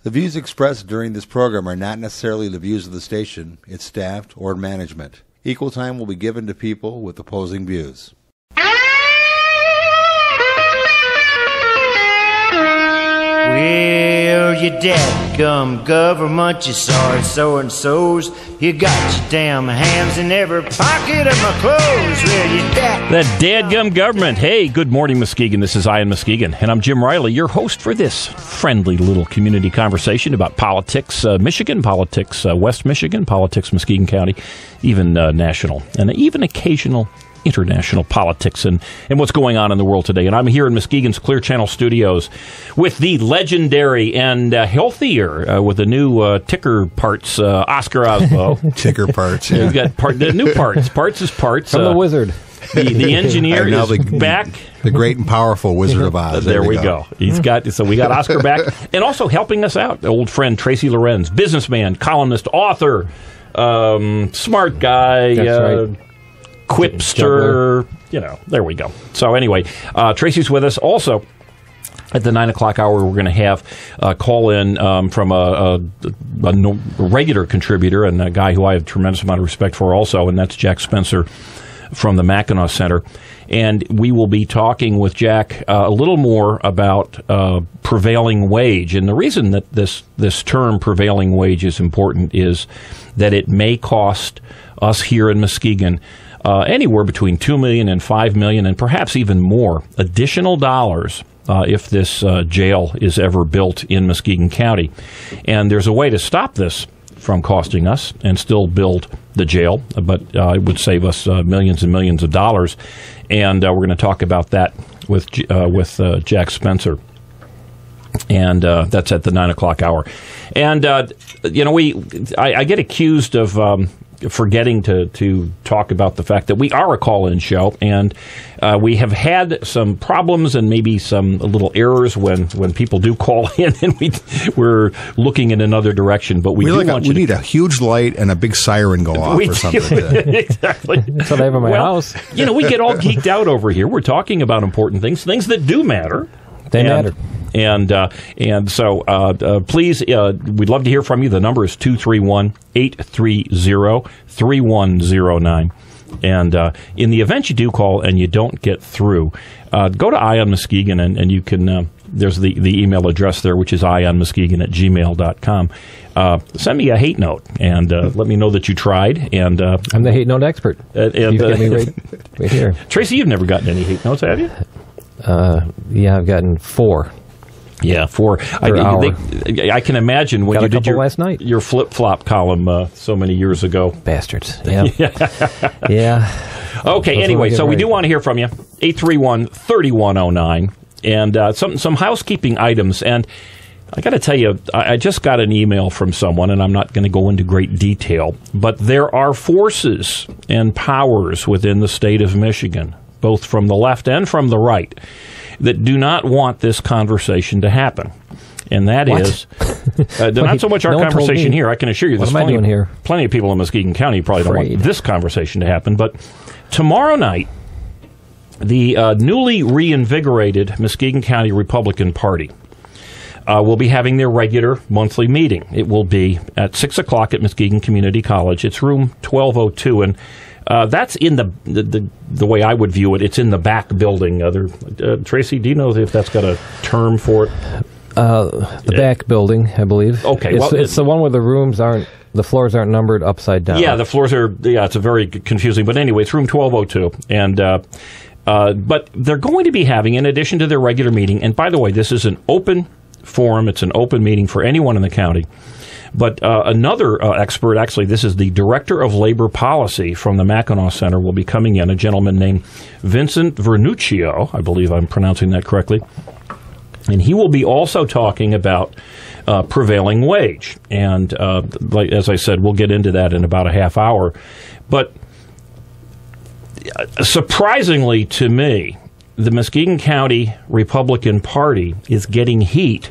The views expressed during this program are not necessarily the views of the station, its staff, or management. Equal time will be given to people with opposing views. Well, you dadgum government, you sorry so-and-sos. You got your damn hands in every pocket of my clothes. Well, you That dadgum government. Hey, good morning, Muskegon. This is Ian Muskegon, and I'm Jim Riley, your host for this friendly little community conversation about politics, Michigan, politics, West Michigan, politics, Muskegon County, even national, and even occasional international politics and what's going on in the world today. And I'm here in Muskegon's Clear Channel studios with the legendary and healthier, with the new ticker parts, Oscar Osbo. Ticker parts, yeah. You've got the new parts. Parts is parts. From the wizard. The engineer is back. The great and powerful Wizard of Oz. There we go. We got Oscar back. And also helping us out, old friend Tracy Lorenz, businessman, columnist, author, smart guy. That's right. Quipster, there we go. So anyway, Tracy's with us. Also, at the 9 o'clock hour, we're going to have a call in from a regular contributor and a guy who I have a tremendous amount of respect for also, and that's Jack Spencer from the Mackinac Center. And we will be talking with Jack a little more about prevailing wage. And the reason that this term prevailing wage is important is that it may cost us here in Muskegon anywhere between $2 million and $5 million, and perhaps even more additional dollars if this jail is ever built in Muskegon County. And there's a way to stop this from costing us and still build the jail, but it would save us millions and millions of dollars. And we're going to talk about that with Jack Spencer. And that's at the 9 o'clock hour. And I get accused of forgetting to talk about the fact that we are a call-in show, and we have had some problems and maybe some little errors when people do call in, and we're looking in another direction. But we need a huge light and a big siren go off or something. Exactly. That's what I have in my house. We get all geeked out over here. We're talking about important things that do matter. They matter. And so please, we'd love to hear from you. The number is 231-830-3109. And in the event you do call and you don't get through, go to Ion Muskegon and you can, there's the email address there, which is ionmuskegon@gmail.com. Send me a hate note and let me know that you tried. And I'm the hate note expert. You've got me right here. Tracy, you've never gotten any hate notes, have you? Yeah, I've gotten 4. Yeah, 4. I can imagine when you did your flip-flop column so many years ago. Bastards. Yeah. Yeah. Okay, anyway, so we do want to hear from you. 831-3109. And some housekeeping items. And I got to tell you, I just got an email from someone, and I'm not going to go into great detail, but there are forces and powers within the state of Michigan, both from the left and from the right, that do not want this conversation to happen. And that is not so much our conversation here. I can assure you, there's plenty of people in Muskegon County who probably don't want this conversation to happen. But tomorrow night, the newly reinvigorated Muskegon County Republican Party will be having their regular monthly meeting. It will be at 6 o'clock at Muskegon Community College. It's room 1202, and that's in the way I would view it. It's in the back building. Tracy, do you know if that's got a term for it? The back building, I believe. Okay, it's the one where the floors aren't numbered upside down. Yeah, the floors are. Yeah, it's a very confusing. But anyway, it's room 1202, and but they're going to be having, in addition to their regular meeting. And by the way, this is an open forum. It's an open meeting for anyone in the county. But another expert, actually, this is the Director of Labor Policy from the Mackinac Center, will be coming in, a gentleman named Vincent Vernuccio. I believe I'm pronouncing that correctly. And he will be also talking about prevailing wage. And as I said, we'll get into that in about a half hour. But surprisingly to me, the Muskegon County Republican Party is getting heat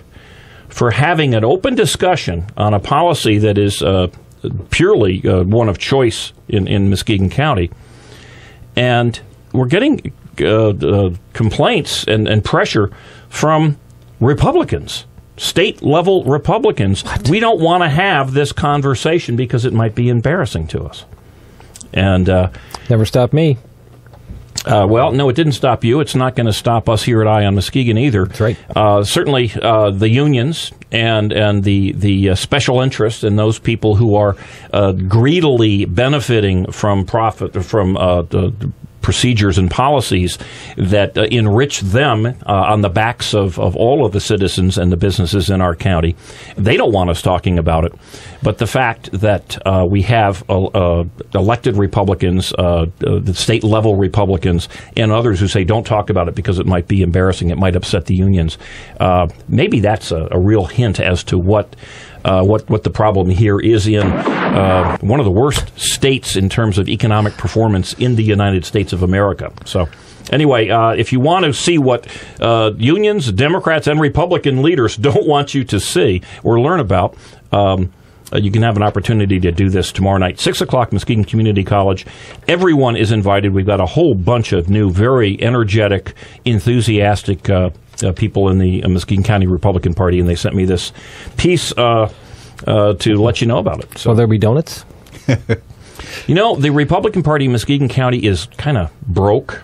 for having an open discussion on a policy that is purely one of choice in Muskegon County. And we're getting complaints and pressure from Republicans state-level Republicans, we don't want to have this conversation because it might be embarrassing to us. And never stopped me. Well, no, it didn't stop you. It's not going to stop us here at Eye on Muskegon either. That's right. Certainly, the unions and the special interests and those people who are greedily benefiting from profit from the procedures and policies that enrich them on the backs of all of the citizens and the businesses in our county. They don't want us talking about it. But the fact that we have elected Republicans, the state-level Republicans, and others who say don't talk about it because it might be embarrassing, it might upset the unions, maybe that's a real hint as to what the problem here is in one of the worst states in terms of economic performance in the United States of America. So anyway, if you want to see what unions, Democrats, and Republican leaders don't want you to see or learn about, you can have an opportunity to do this tomorrow night, 6 o'clock, Muskegon Community College. Everyone is invited. We've got a whole bunch of new, very energetic, enthusiastic people in the Muskegon County Republican Party, and they sent me this piece to let you know about it. So, will there be donuts? You know, the Republican Party in Muskegon County is kind of broke.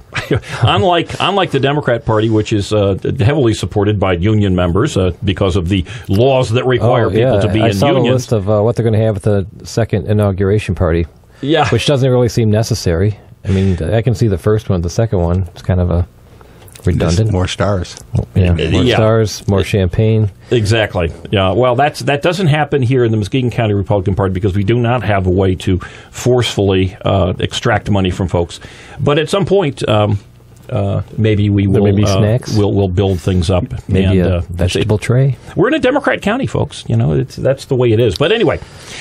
unlike the Democrat Party, which is heavily supported by union members because of the laws that require people to be in unions. I saw the list of what they're going to have at the second inauguration party, which doesn't really seem necessary. I mean, I can see the first one. The second one is kind of a redundant. Just more stars. More stars, more champagne. Exactly. Yeah. Well, that doesn't happen here in the Muskegon County Republican Party because we do not have a way to forcefully extract money from folks. But at some point, maybe we will. Maybe snacks. We'll build things up. Maybe a vegetable tray. We're in a Democrat county, folks. You know, that's the way it is. But anyway,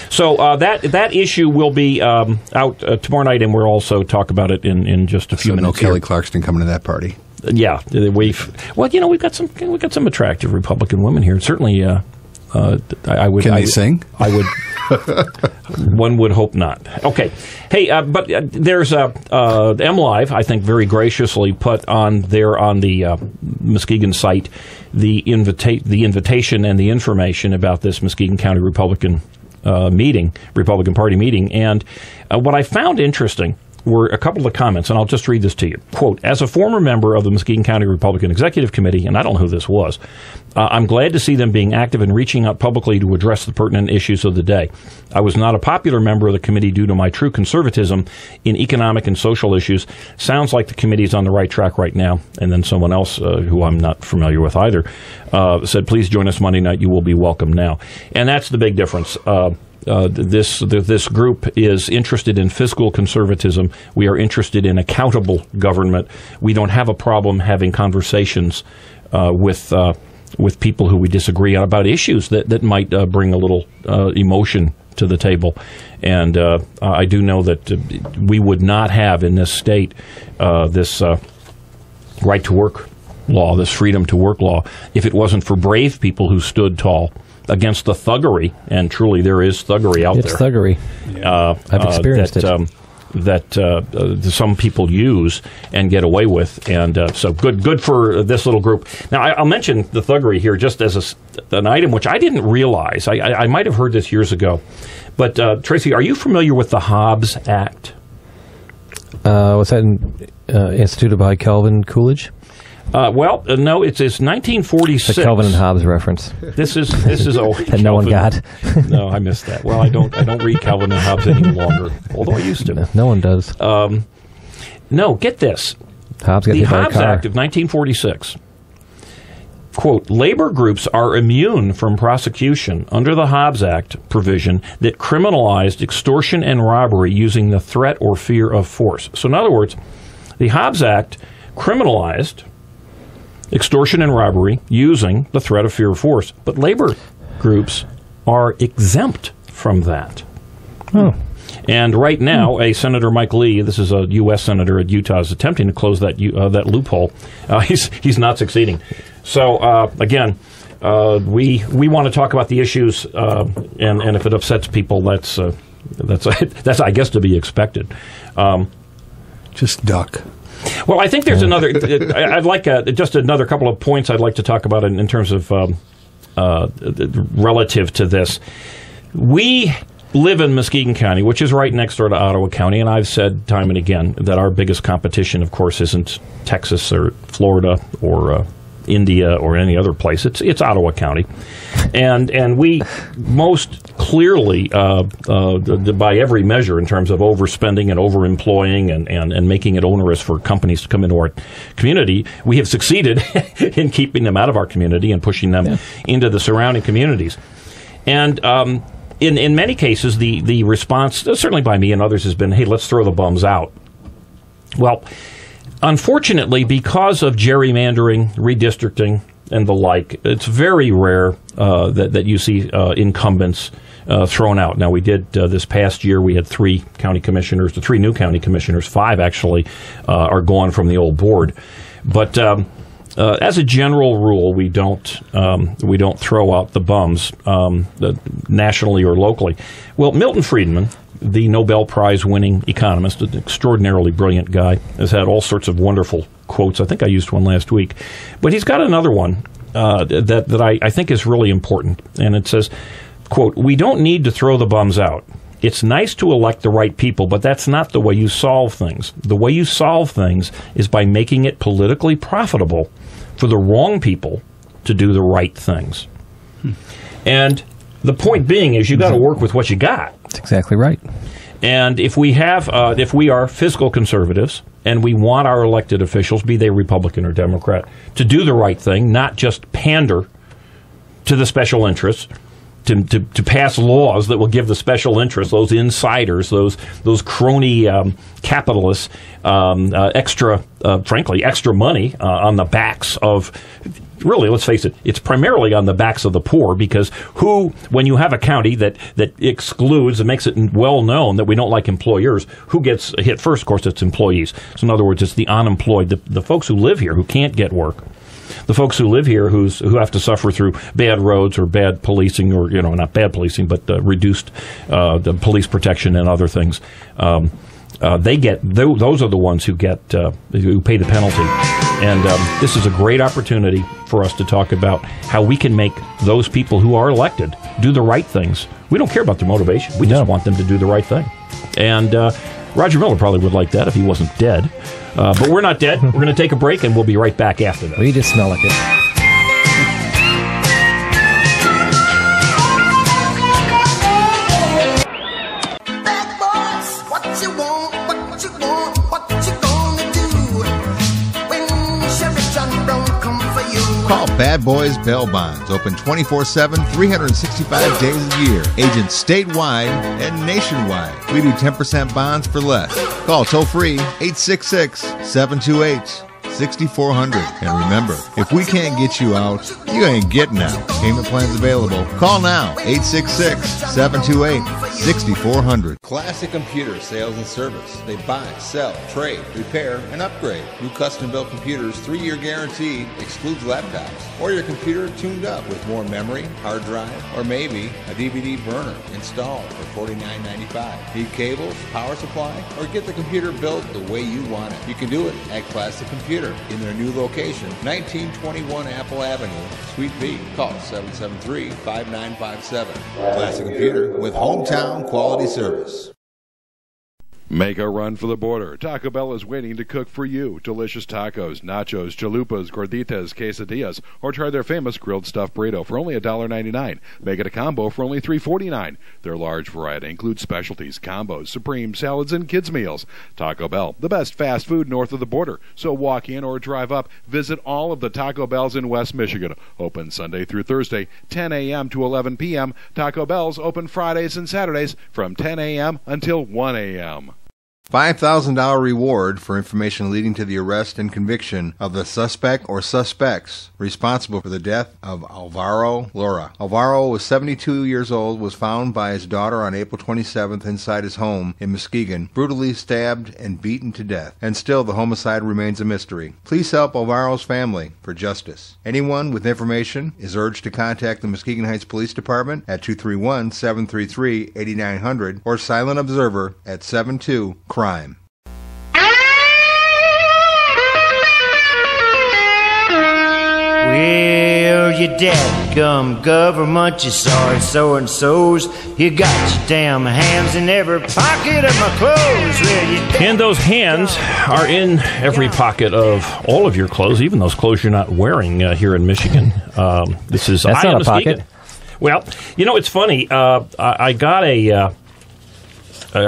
so that issue will be out tomorrow night, and we'll also talk about it in just a few minutes. No Kelly Clarkson coming to that party. Yeah, we've got some attractive Republican women here. Certainly, I would. Can they sing? I would. One would hope not. Okay, hey, but there's MLive. I think very graciously put on the Muskegon site the invitation and the information about this Muskegon County Republican Party meeting, and what I found interesting were a couple of comments, and I'll just read this to you. Quote, as a former member of the Muskegon County Republican Executive Committee, and I don't know who this was, I'm glad to see them being active and reaching out publicly to address the pertinent issues of the day. I was not a popular member of the committee due to my true conservatism in economic and social issues. Sounds like the committee is on the right track right now. And then someone else, who I'm not familiar with either, said, please join us Monday night. You will be welcome now. And that's the big difference. This group is interested in fiscal conservatism. We are interested in accountable government. We don't have a problem having conversations with people who we disagree on about issues that might bring a little emotion to the table. And I do know that we would not have in this state this right to work law, this freedom to work law, if it wasn't for brave people who stood tall against the thuggery, and truly there is thuggery out there. It's thuggery. I've experienced it. That some people use and get away with, and so good for this little group. Now, I'll mention the thuggery here just as an item which I didn't realize. I might have heard this years ago, but Tracy, are you familiar with the Hobbs Act? Was that instituted by Calvin Coolidge? No, it's 1946. The Calvin and Hobbes reference. This is old. And no one got. No, I missed that. Well, I don't read Calvin and Hobbes any longer, although I used to. No one does. No, get this. Hobbes got the hit by a Hobbs car. Act of 1946. Quote, labor groups are immune from prosecution under the Hobbs Act provision that criminalized extortion and robbery using the threat or fear of force. So in other words, the Hobbs Act criminalized extortion and robbery using the threat of fear of force. But labor groups are exempt from that. Oh. And right now, a Senator Mike Lee, this is a U.S. Senator at Utah, is attempting to close that loophole. He's not succeeding. So, again, we want to talk about the issues, and if it upsets people, that's I guess, to be expected. Just duck. Well, I think there's another. I'd like just another couple of points I'd like to talk about in terms of relative to this. We live in Muskegon County, which is right next door to Ottawa County, and I've said time and again that our biggest competition, of course, isn't Texas or Florida or India or any other place. It's Ottawa County, and we most clearly, by every measure, in terms of overspending and overemploying and making it onerous for companies to come into our community, we have succeeded in keeping them out of our community and pushing them into the surrounding communities. And in many cases, the response, certainly by me and others, has been, hey, let's throw the bums out. Well, unfortunately, because of gerrymandering, redistricting, and the like, it's very rare that you see incumbents thrown out. Now, we did this past year, we had 3 county commissioners, the 3 new county commissioners, 5 actually are gone from the old board. But as a general rule, we don't throw out the bums nationally or locally. Well, Milton Friedman, the Nobel Prize-winning economist, an extraordinarily brilliant guy, has had all sorts of wonderful quotes. I think I used one last week. But he's got another one that I think is really important. And it says, quote, "We don't need to throw the bums out. It's nice to elect the right people, but that's not the way you solve things. The way you solve things is by making it politically profitable for the wrong people to do the right things." And the point being is you got to work with what you got. That's exactly right. And if we are fiscal conservatives and we want our elected officials, be they Republican or Democrat, to do the right thing, not just pander to the special interests, to pass laws that will give the special interests, those insiders, those crony capitalists, extra money on the backs of. Really, let's face it, it's primarily on the backs of the poor, because when you have a county that excludes and makes it well known that we don't like employers, who gets hit first? Of course, it's employees. So in other words, it's the unemployed, the folks who live here who can't get work, the folks who live here who have to suffer through bad roads or bad policing, or not bad policing, but reduced the police protection and other things. Those are the ones who pay the penalty. And this is a great opportunity for us to talk about how we can make those people who are elected do the right things. We don't care about their motivation. We just want them to do the right thing. And Roger Miller probably would like that if he wasn't dead. But we're not dead. We're going to take a break, and we'll be right back after that. We just smell like it. Call Bad Boys Bail Bonds. Open 24/7, 365 days a year. Agents statewide and nationwide. We do 10% bonds for less. Call toll free 866-728-6400. And remember, if we can't get you out, you ain't getting out. Payment plans available. Call now, 866-728-6400. Classic Computer Sales and Service. They buy, sell, trade, repair, and upgrade. New custom-built computers, 3-year guarantee, excludes laptops. Or your computer tuned up with more memory, hard drive, or maybe a DVD burner installed for $49.95. Need cables, power supply, or get the computer built the way you want it. You can do it at Classic Computer in their new location, 1921 Apple Avenue, Suite B. Call 773-5957. Classic Computer with hometown quality service. Make a run for the border. Taco Bell is waiting to cook for you. Delicious tacos, nachos, chalupas, gorditas, quesadillas, or try their famous grilled stuffed burrito for only $1.99. Make it a combo for only $3.49. Their large variety includes specialties, combos, supreme salads, and kids' meals. Taco Bell, the best fast food north of the border. So walk in or drive up. Visit all of the Taco Bells in West Michigan. Open Sunday through Thursday, 10 a.m. to 11 p.m. Taco Bell's open Fridays and Saturdays from 10 a.m. until 1 a.m. $5,000 reward for information leading to the arrest and conviction of the suspect or suspects responsible for the death of Alvaro Lora. Alvaro was 72 years old, was found by his daughter on April 27th inside his home in Muskegon, brutally stabbed and beaten to death. And still the homicide remains a mystery. Please help Alvaro's family for justice. Anyone with information is urged to contact the Muskegon Heights Police Department at 231-733-8900 or Silent Observer at 72-CRIME. Well, you dadgum government, you sorry so-and-sos. You got your damn hands in every pocket of my clothes. Well, you and those hands are in every pocket of all of your clothes, even those clothes you're not wearing here in Michigan. This is That's not a pocket. Well, it's funny. I got I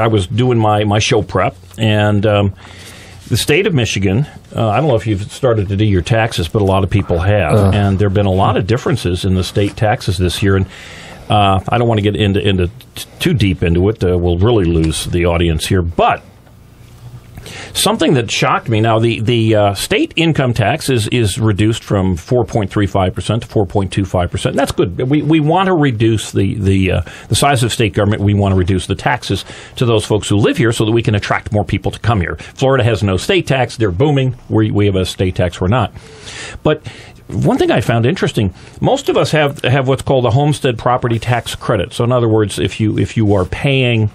was doing my show prep, and the state of Michigan, I don't know if you've started to do your taxes, but a lot of people have. And there have been a lot of differences in the state taxes this year. And I don't want to get into too deep into it. We'll really lose the audience here. But something that shocked me, now the state income tax is reduced from 4.35% to 4.25%. That's good. We want to reduce the size of state government. We want to reduce the taxes to those folks who live here so that we can attract more people to come here. Florida has no state tax. They're booming. We have a state tax. We're not. But one thing I found interesting, most of us have what's called a homestead property tax credit. So in other words, if you are paying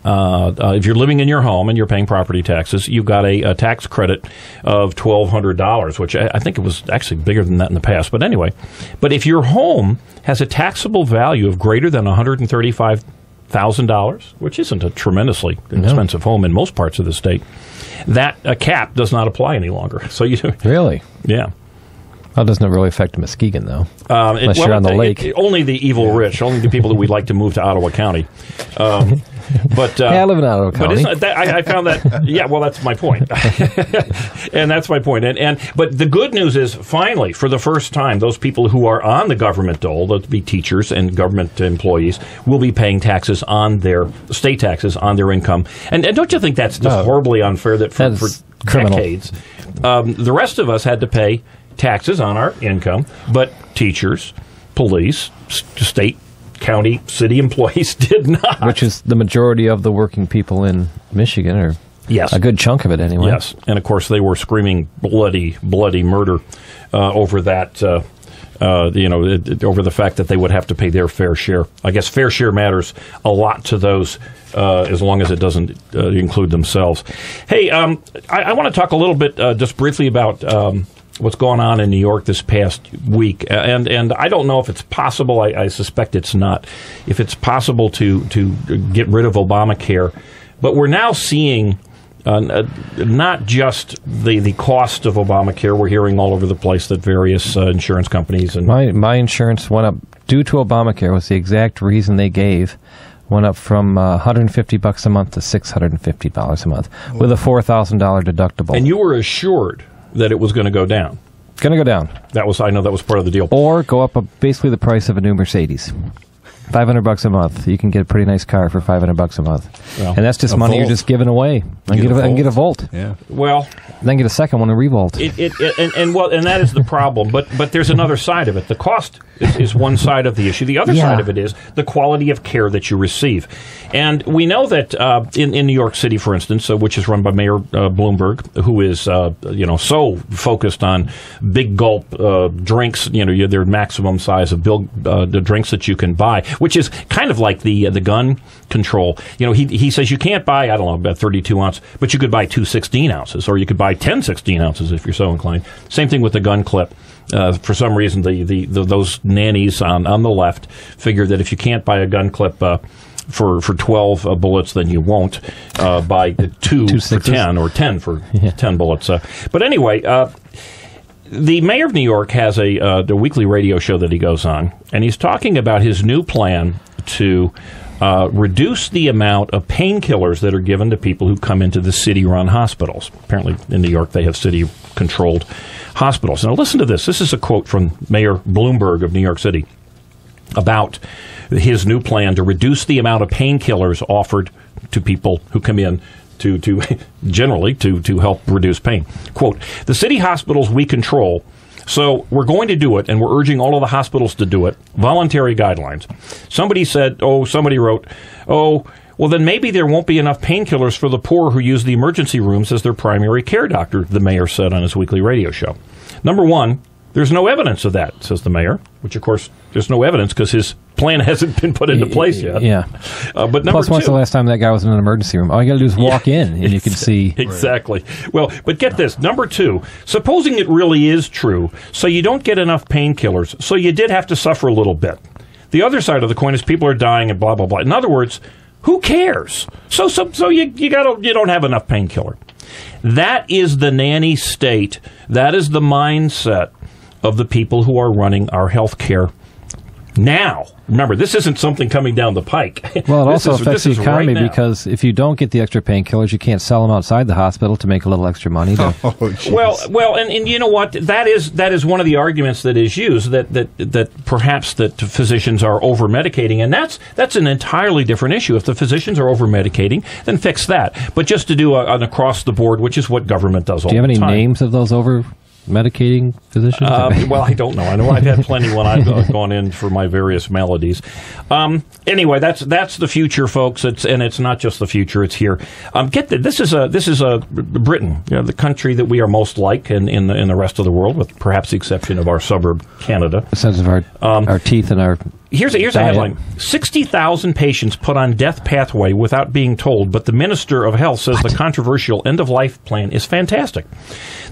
if you're living in your home and you're paying property taxes, you've got a tax credit of $1,200, which I think it was actually bigger than that in the past. But anyway, if your home has a taxable value of greater than $135,000, which isn't a tremendously expensive home in most parts of the state, that cap does not apply any longer. So Really? Yeah. Well, it doesn't really affect Muskegon, though, unless you're on the lake. Only the evil rich, only the people that we'd like to move to Ottawa County. But I live in Ottawa County. But I found that, yeah, well, that's my point. And that's my point. But the good news is, finally, for the first time, those people who are on the government dole, those be teachers and government employees, will be paying taxes on their state taxes on their income. And don't you think that's just horribly unfair that for decades, the rest of us had to pay taxes on our income, but teachers, police, state, county, city employees did not. Which is the majority of the working people in Michigan, or a good chunk of it anyway. Yes, and of course they were screaming bloody murder over that, over the fact that they would have to pay their fair share. I guess fair share matters a lot to those as long as it doesn't include themselves. Hey, I want to talk a little bit just briefly about what's going on in New York this past week. And I don't know if it's possible, I suspect it's not, if it's possible to get rid of Obamacare. But we're now seeing not just the cost of Obamacare. We're hearing all over the place that various insurance companies and my insurance went up due to Obamacare, was the exact reason they gave. Went up from $150 a month to $650 a month with a $4,000 deductible. And you were assured that it was going to go down. Going to go down. I know that was part of the deal. Or go up basically the price of a new Mercedes. $500 a month. You can get a pretty nice car for $500 a month. Well, and that's just money you're just giving away. I can get a Volt. Yeah. Well, then get a second one, a Revolt. And that is the problem. But there's another side of it. The cost is one side of the issue. The other side of it is the quality of care that you receive. And we know that in New York City, for instance, which is run by Mayor Bloomberg, who is so focused on big gulp drinks, their maximum size of the drinks that you can buy, which is kind of like the gun control. He says you can't buy, I don't know, about 32 ounce, but you could buy 2 16 ounces, or you could buy 10 16 ounces if you're so inclined. Same thing with the gun clip. For some reason, those nannies on the left figure that if you can't buy a gun clip for 12 bullets, then you won't buy 2 for 10 or 10 for 10 bullets. But anyway, the mayor of New York has a weekly radio show that he goes on, and he's talking about his new plan to reduce the amount of painkillers that are given to people who come into the city-run hospitals. Apparently, in New York, they have city-controlled hospitals. Now, listen to this. This is a quote from Mayor Bloomberg of New York City about his new plan to reduce the amount of painkillers offered to people who come in to generally to help reduce pain. Quote, "The city hospitals we control, so we're going to do it, and we're urging all of the hospitals to do it. Voluntary guidelines." Somebody wrote, well, then maybe there won't be enough painkillers for the poor who use the emergency rooms as their primary care doctor, the mayor said on his weekly radio show. Number one, There's no evidence of that, says the mayor, which, of course, there's no evidence because his plan hasn't been put into place yet. Yeah. But Plus, when's the last time that guy was in an emergency room? All you got to do is walk in, and you can see. Exactly. Well, but get this. Number 2, supposing it really is true, so you don't get enough painkillers, so you did have to suffer a little bit. The other side of the coin is people are dying and blah, blah, blah. In other words, who cares? So you don't have enough painkiller. That is the nanny state. That is the mindset of the people who are running our health care now. Remember, this isn't something coming down the pike. Well, it also affects the economy because if you don't get the extra painkillers, you can't sell them outside the hospital to make a little extra money. Well, and you know what? That is one of the arguments that is used, that perhaps that physicians are over-medicating, and that's an entirely different issue. If the physicians are over-medicating, then fix that. But just to do an across-the-board, which is what government does all the time. Do you have any names of those over-medicating physicians? Well, I don't know. I know I've had plenty when I've gone in for my various maladies. Anyway, that's the future, folks. It's not just the future; it's here. This is Britain, the country that we are most like in the rest of the world, with perhaps the exception of our suburb, Canada. The sense of our teeth and our. Here's a headline. 60,000 patients put on death pathway without being told, but the Minister of Health says the controversial end-of-life plan is fantastic.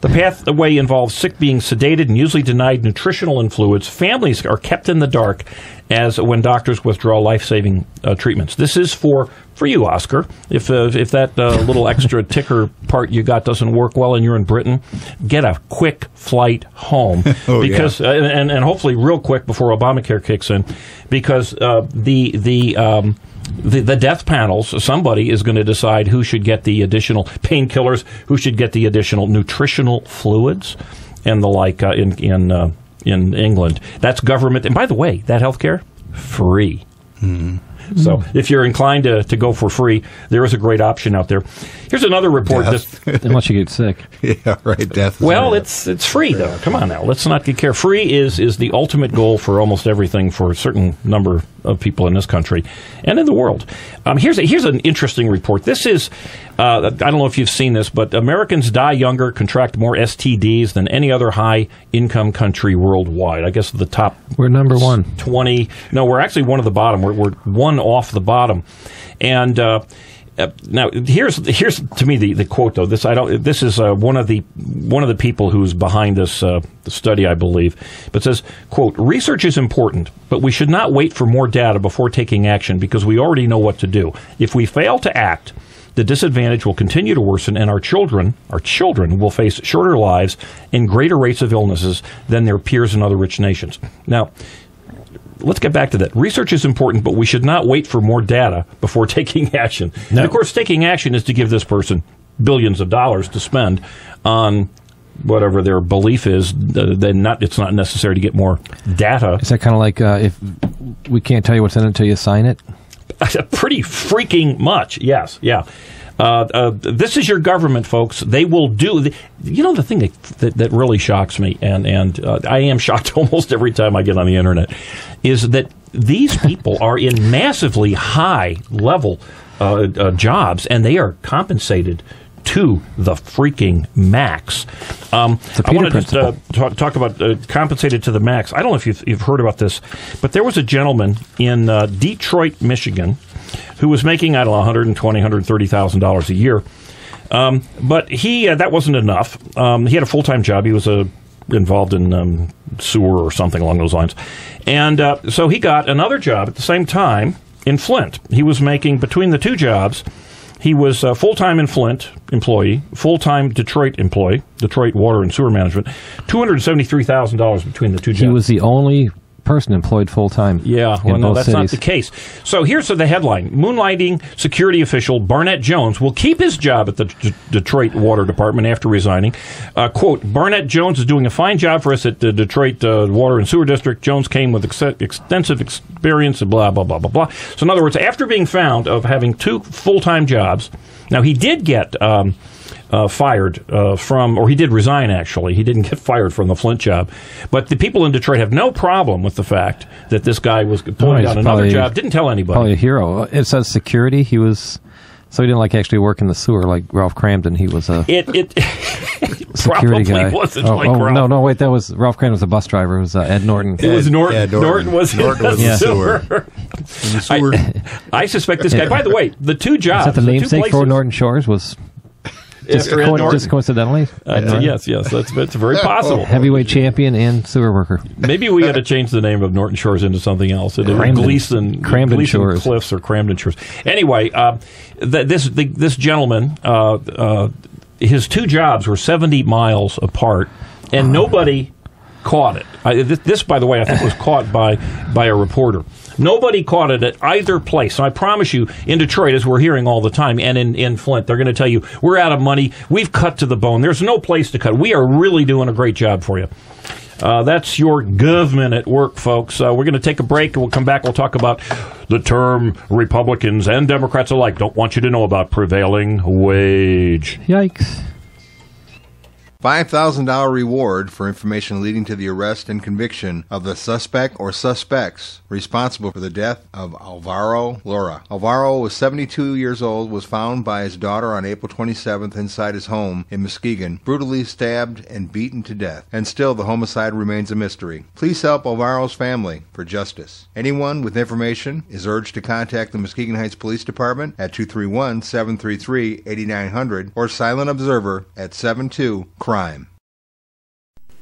The pathway involves sick being sedated and usually denied nutritional and fluids. Families are kept in the dark as when doctors withdraw life-saving treatments. This is for you, Oscar. If that little extra ticker part you got doesn't work well and you're in Britain, get a quick flight home because and hopefully real quick before Obamacare kicks in, because the death panels, somebody is going to decide who should get the additional painkillers, who should get the additional nutritional fluids, and the like in England. That's government. And by the way, that health care, free. Mm-hmm. So if you're inclined to go for free, there is a great option out there. Here's another report. Unless you get sick. Yeah, right. Death. Well, it's free, though. Come on now. Let's not get careful. Free is the ultimate goal for almost everything for a certain number of people in this country and in the world. Here's an interesting report. This is, I don't know if you've seen this, but Americans die younger, contract more STDs than any other high-income country worldwide. I guess the top... We're number 1. 20. No, we're actually one of the bottom. We're one off the bottom. And... now here's to me the quote though. This is one of the people who's behind this study, I believe. But it says, quote, "Research is important, but we should not wait for more data before taking action because we already know what to do. If we fail to act, the disadvantage will continue to worsen, and our children will face shorter lives and greater rates of illnesses than their peers in other rich nations." Now, let's get back to that. Research is important, but we should not wait for more data before taking action. No. And, of course, taking action is to give this person billions of dollars to spend on whatever their belief is. It's not necessary to get more data. Is that kind of like if we can't tell you what's in it until you sign it? Pretty freaking much, yes, yeah. This is your government, folks. They will do... the thing that really shocks me, and I am shocked almost every time I get on the Internet, is that these people are in massively high-level jobs, and they are compensated to the freaking max. I want to just talk about compensated to the max. I don't know if you've heard about this, but there was a gentleman in Detroit, Michigan, who was making, I don't know, $120,000, $130,000 a year. But that wasn't enough. He had a full-time job. He was involved in sewer or something along those lines. And so he got another job at the same time in Flint. He was making, between the two jobs, he was full-time in Flint employee, full-time Detroit employee, Detroit Water and Sewer Management, $273,000 between the two jobs. He was the only person employed full-time. Yeah, well, no, that's not the case. So here's the headline. Moonlighting security official Barnett Jones will keep his job at the Detroit Water Department after resigning. Quote, "Barnett Jones is doing a fine job for us at the Detroit Water and Sewer District. Jones came with extensive experience and blah, blah, blah, blah, blah." So in other words, after being found of having two full-time jobs, now he did get... fired from, or he did resign, actually. He didn't get fired from the Flint job. But the people in Detroit have no problem with the fact that this guy was pulling down another job, didn't tell anybody. Probably a hero. It says security. He was So he didn't actually work in the sewer like Ralph Cramden. He was a security guy. Wasn't Ralph. No, wait, that was Ralph Cramden was a bus driver. It was Ed Norton. It was Norton. Yeah, Norton was in the sewer. I suspect this guy. By the way, the two jobs. Is that the namesake for Norton Shores? Was just coincidentally? Yes, that's very possible. Heavyweight champion and sewer worker. Maybe we got to change the name of Norton Shores into something else. Gleason Shores. Cliffs or Cramden Shores. Anyway, this gentleman, his two jobs were 70 miles apart, and nobody caught it. This, by the way, I think was caught by a reporter. Nobody caught it at either place. So I promise you, in Detroit, as we're hearing all the time, and in Flint, they're going to tell you, we're out of money. We've cut to the bone. There's no place to cut. We are really doing a great job for you. That's your government at work, folks. We're going to take a break, and we'll come back. We'll talk about the term Republicans and Democrats alike don't want you to know about prevailing wage. Yikes. $5,000 reward for information leading to the arrest and conviction of the suspect or suspects responsible for the death of Alvaro Lora. Alvaro was 72 years old, was found by his daughter on April 27th inside his home in Muskegon, brutally stabbed and beaten to death. And still, the homicide remains a mystery. Please help Alvaro's family for justice. Anyone with information is urged to contact the Muskegon Heights Police Department at 231-733-8900 or Silent Observer at 72-CRIME.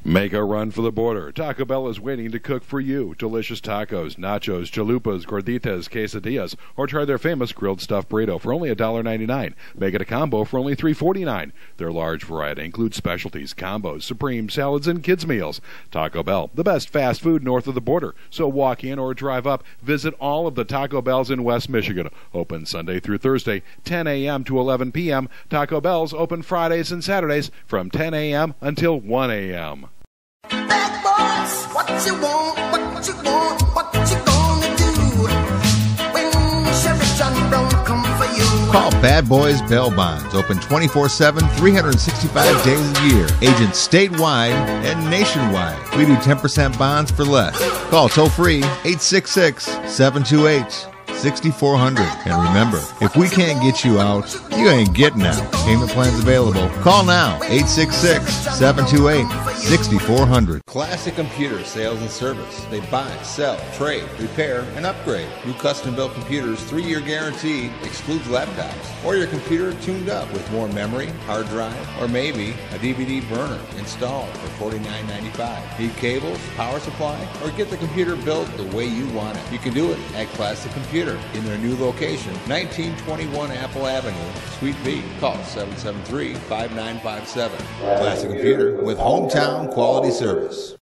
Make a run for the border. Taco Bell is waiting to cook for you. Delicious tacos, nachos, chalupas, gorditas, quesadillas, or try their famous grilled stuffed burrito for only $1.99. Make it a combo for only $3.49. Their large variety includes specialties, combos, supreme salads, and kids' meals. Taco Bell, the best fast food north of the border. So walk in or drive up. Visit all of the Taco Bells in West Michigan. Open Sunday through Thursday, 10 a.m. to 11 p.m. Taco Bell's open Fridays and Saturdays from 10 a.m. until 1 a.m. Bad boys, what you want, what you want, what you gonna do when Sheriff John Brown come for you? Call Bad Boys Bail Bonds. Open 24/7, 365 days a year. Agents statewide and nationwide. We do 10% bonds for less. Call toll free 866-728-6400. And remember, if we can't get you out, you ain't getting out. Payment plans available. Call now, 866-728-6400. Classic Computer Sales and Service. They buy, sell, trade, repair, and upgrade. New custom-built computers, 3-year guarantee, excludes laptops. Or your computer tuned up with more memory, hard drive, or maybe a DVD burner installed for $49.95. Need cables, power supply, or get the computer built the way you want it. You can do it at Classic Computer in their new location, 1921 Apple Avenue, Suite B. Call 773-5957. Classic Computer with hometown quality service.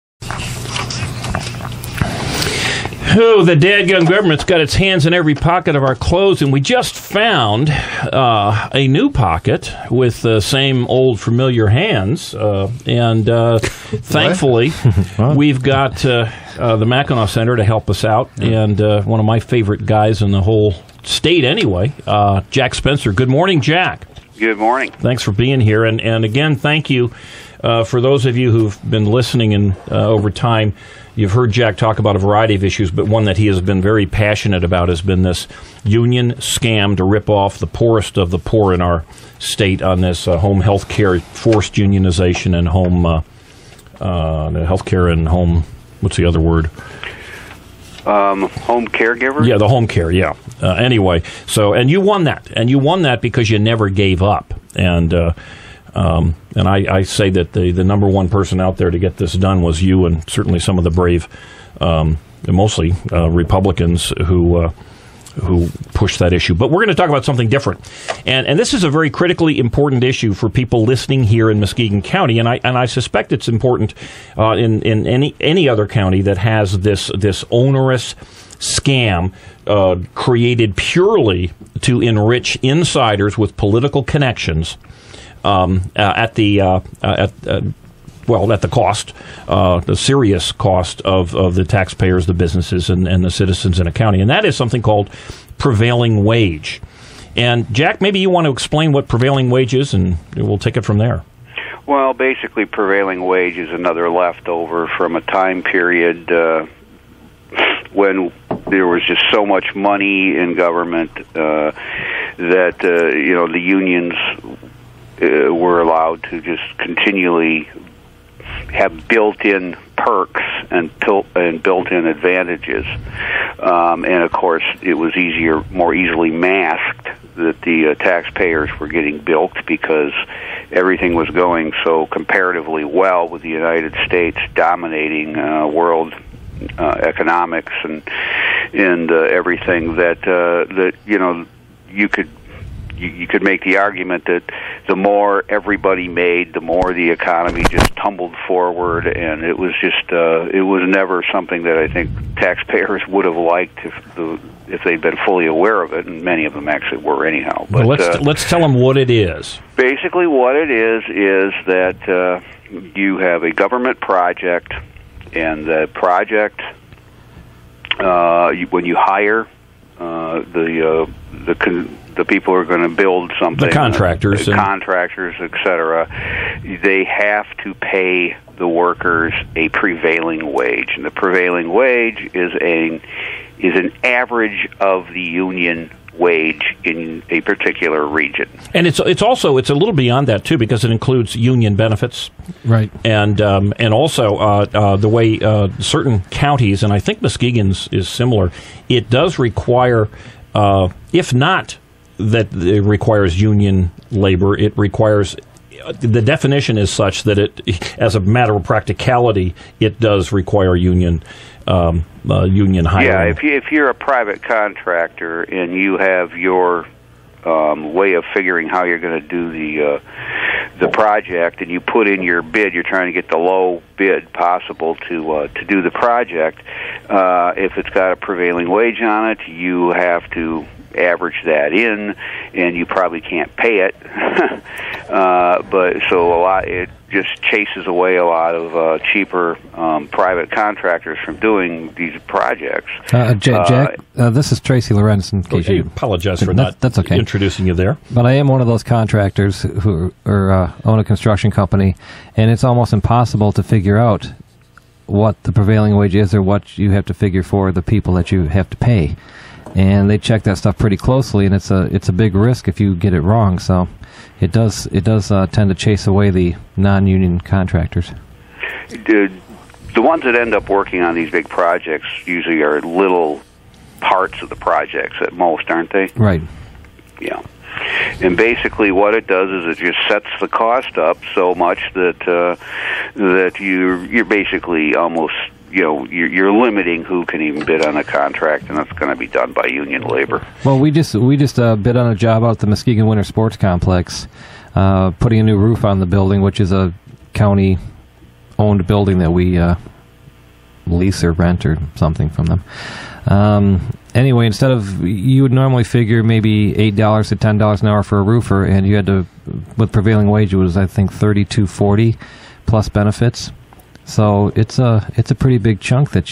Oh, the dadgum government's got its hands in every pocket of our clothes, and we just found a new pocket with the same old familiar hands. Thankfully, we've got the Mackinac Center to help us out, and one of my favorite guys in the whole state anyway, Jack Spencer. Good morning, Jack. Good morning. Thanks for being here, and again, thank you for those of you who've been listening and over time. You've heard Jack talk about a variety of issues, but one that he has been very passionate about has been this union scam to rip off the poorest of the poor in our state on this home health care, forced unionization, and home health care and home, what's the other word? Home caregiver? Yeah, the home care, yeah. Anyway, so, and you won that. And you won that because you never gave up. And I say that the number one person out there to get this done was you, and certainly some of the brave, mostly Republicans who pushed that issue. But we're going to talk about something different, and this is a very critically important issue for people listening here in Muskegon County, and I suspect it's important in any other county that has this onerous scam created purely to enrich insiders with political connections. At the cost, the serious cost of the taxpayers, the businesses, and the citizens in a county. And that is something called prevailing wage. And, Jack, maybe you want to explain what prevailing wage is, and we'll take it from there. Well, basically, prevailing wage is another leftover from a time period when there was just so much money in government that the unions were allowed to just continually have built-in perks and built-in advantages, and of course it was more easily masked that the taxpayers were getting bilked because everything was going so comparatively well with the United States dominating world economics and everything that you could make the argument that the more everybody made, the more the economy just tumbled forward, and it was just it was never something that I think taxpayers would have liked if they'd been fully aware of it, and many of them actually were anyhow. But let's tell them what it is. Basically, what it is that you have a government project, and the project when you hire the people who are going to build something, the contractors, etc., they have to pay the workers a prevailing wage, and the prevailing wage is an average of the union wage in a particular region. And it's also a little beyond that too, because it includes union benefits, right? And also the way certain counties, and I think Muskegon's is similar, it does require, if not that it requires union labor, it requires. The definition is such that it, as a matter of practicality, it does require union hiring. Yeah, if you're a private contractor and you have your way of figuring how you're going to do the project, and you put in your bid, you're trying to get the low bid possible to do the project. If it's got a prevailing wage on it, you have to average that in, and you probably can't pay it. But so it just chases away a lot of cheaper private contractors from doing these projects. Jack, this is Tracy Lorenz. In case you apologize for that's okay. Introducing you there. But I am one of those contractors who own a construction company, and it's almost impossible to figure out what the prevailing wage is or what you have to figure for the people that you have to pay. And they check that stuff pretty closely, and it's a big risk if you get it wrong. So it does tend to chase away the non-union contractors. The ones that end up working on these big projects usually are little parts of the projects at most, aren't they? Right. Yeah. And basically what it does is it just sets the cost up so much that you're basically almost, you're limiting who can even bid on a contract, and that's going to be done by union labor. Well, we just bid on a job out at the Muskegon Winter Sports Complex, putting a new roof on the building, which is a county-owned building that we lease or rent or something from them. Anyway, instead of, you would normally figure maybe $8 to $10 an hour for a roofer, and you had to, with prevailing wage, it was I think $32.40 plus benefits. So it's a pretty big chunk that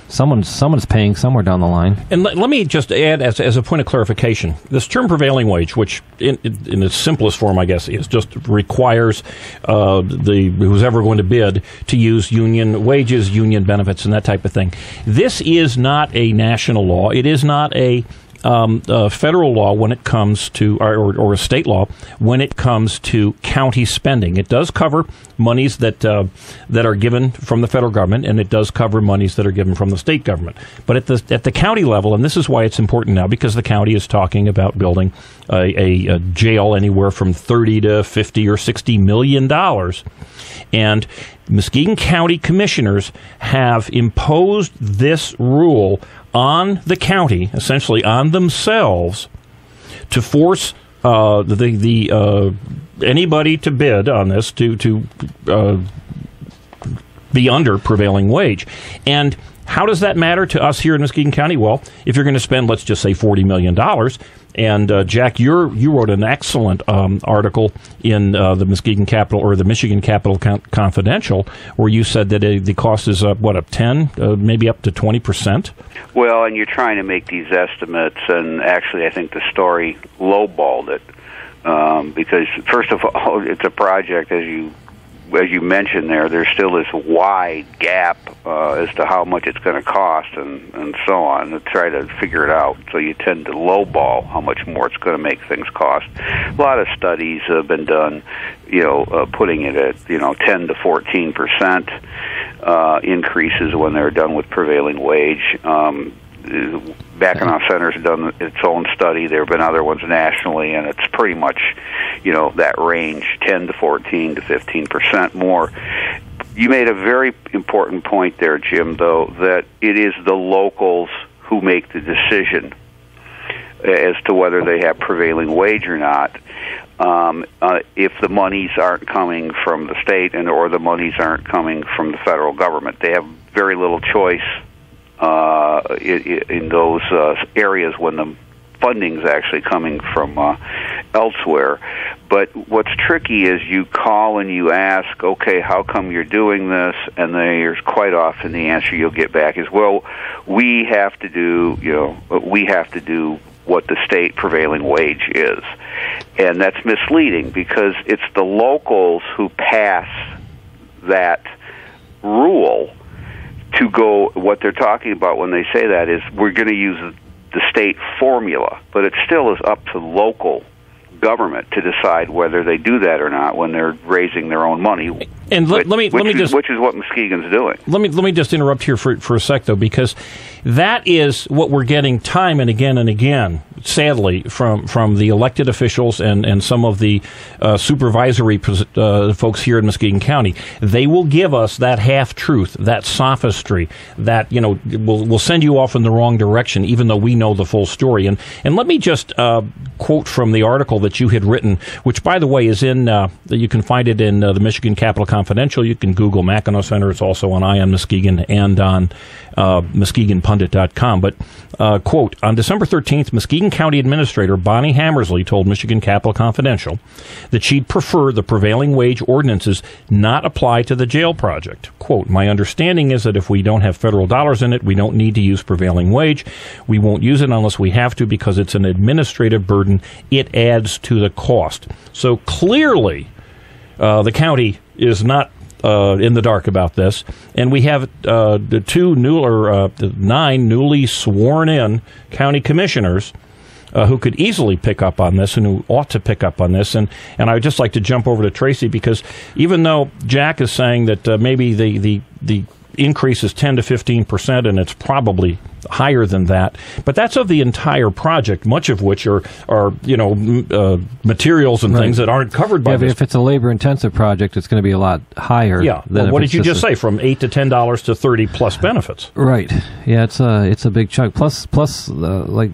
someone's paying somewhere down the line. And let me just add, as a point of clarification, this term prevailing wage, which in its simplest form, I guess, is just requires who's ever going to bid to use union wages, union benefits, and that type of thing. This is not a national law. It is not a federal law when it comes to, or a state law when it comes to county spending. It does cover monies that are given from the federal government, and it does cover monies that are given from the state government. But at the county level, and this is why it's important now, because the county is talking about building a jail anywhere from $30 to $50 or $60 million, and Muskegon County commissioners have imposed this rule on the county, essentially on themselves, to force anybody to bid on this to be under prevailing wage. And how does that matter to us here in Muskegon County? Well, if you're going to spend, let's just say, $40 million, and Jack, you wrote an excellent article in the Muskegon Capital, or the Michigan Capital Confidential, where you said that the cost is up 10, maybe up to 20%. Well, and you're trying to make these estimates, and actually, I think the story lowballed it because, first of all, it's a project, as you as you mentioned there's still this wide gap as to how much it's going to cost and so on to try to figure it out. So you tend to lowball how much more it's going to make things cost. A lot of studies have been done, putting it at 10 to 14% increases when they're done with prevailing wage. Mackinac Center's done its own study. There have been other ones nationally, and it's pretty much, that range, 10 to 14 to 15% more. You made a very important point there, Jim, though, that it is the locals who make the decision as to whether they have prevailing wage or not. If the monies aren't coming from the state or the monies aren't coming from the federal government, they have very little choice in those areas when the funding's actually coming from elsewhere. But what's tricky is you call and you ask, okay, how come you're doing this? And there's quite often the answer you'll get back is, well, we have to do what the state prevailing wage is. And that's misleading because it's the locals who pass that rule to go. What they're talking about when they say that is we're going to use the state formula, but it still is up to local government to decide whether they do that or not when they're raising their own money. And which is what Muskegon's doing. Let me just interrupt here for a sec, though, because that is what we're getting time and again, sadly, from the elected officials and some of the supervisory folks here in Muskegon County. They will give us that half-truth, that sophistry, that, will send you off in the wrong direction, even though we know the full story. And let me just quote from the article that you had written, which, by the way, is in, you can find it in the Michigan Capital Confidential. You can Google Mackinac Center. It's also on Ion Muskegon and on MuskegonPundit.com. But, quote, on December 13th, Muskegon County Administrator Bonnie Hammersley told Michigan Capital Confidential that she'd prefer the prevailing wage ordinances not apply to the jail project. Quote, my understanding is that if we don't have federal dollars in it, we don't need to use prevailing wage. We won't use it unless we have to because it's an administrative burden. It adds to the cost. So clearly, the county is not in the dark about this, and we have the 9 newly sworn-in county commissioners who could easily pick up on this and who ought to pick up on this. And I would just like to jump over to Tracy because even though Jack is saying that maybe the increase is 10 to 15%, and it's probably higher than that. But that's of the entire project, much of which are materials and things that aren't covered by this. If it's a labor-intensive project, it's going to be a lot higher. Yeah. Well, what did you just say? From $8 to $10 to $30 plus benefits. Right. Yeah, it's a big chunk. Plus, like,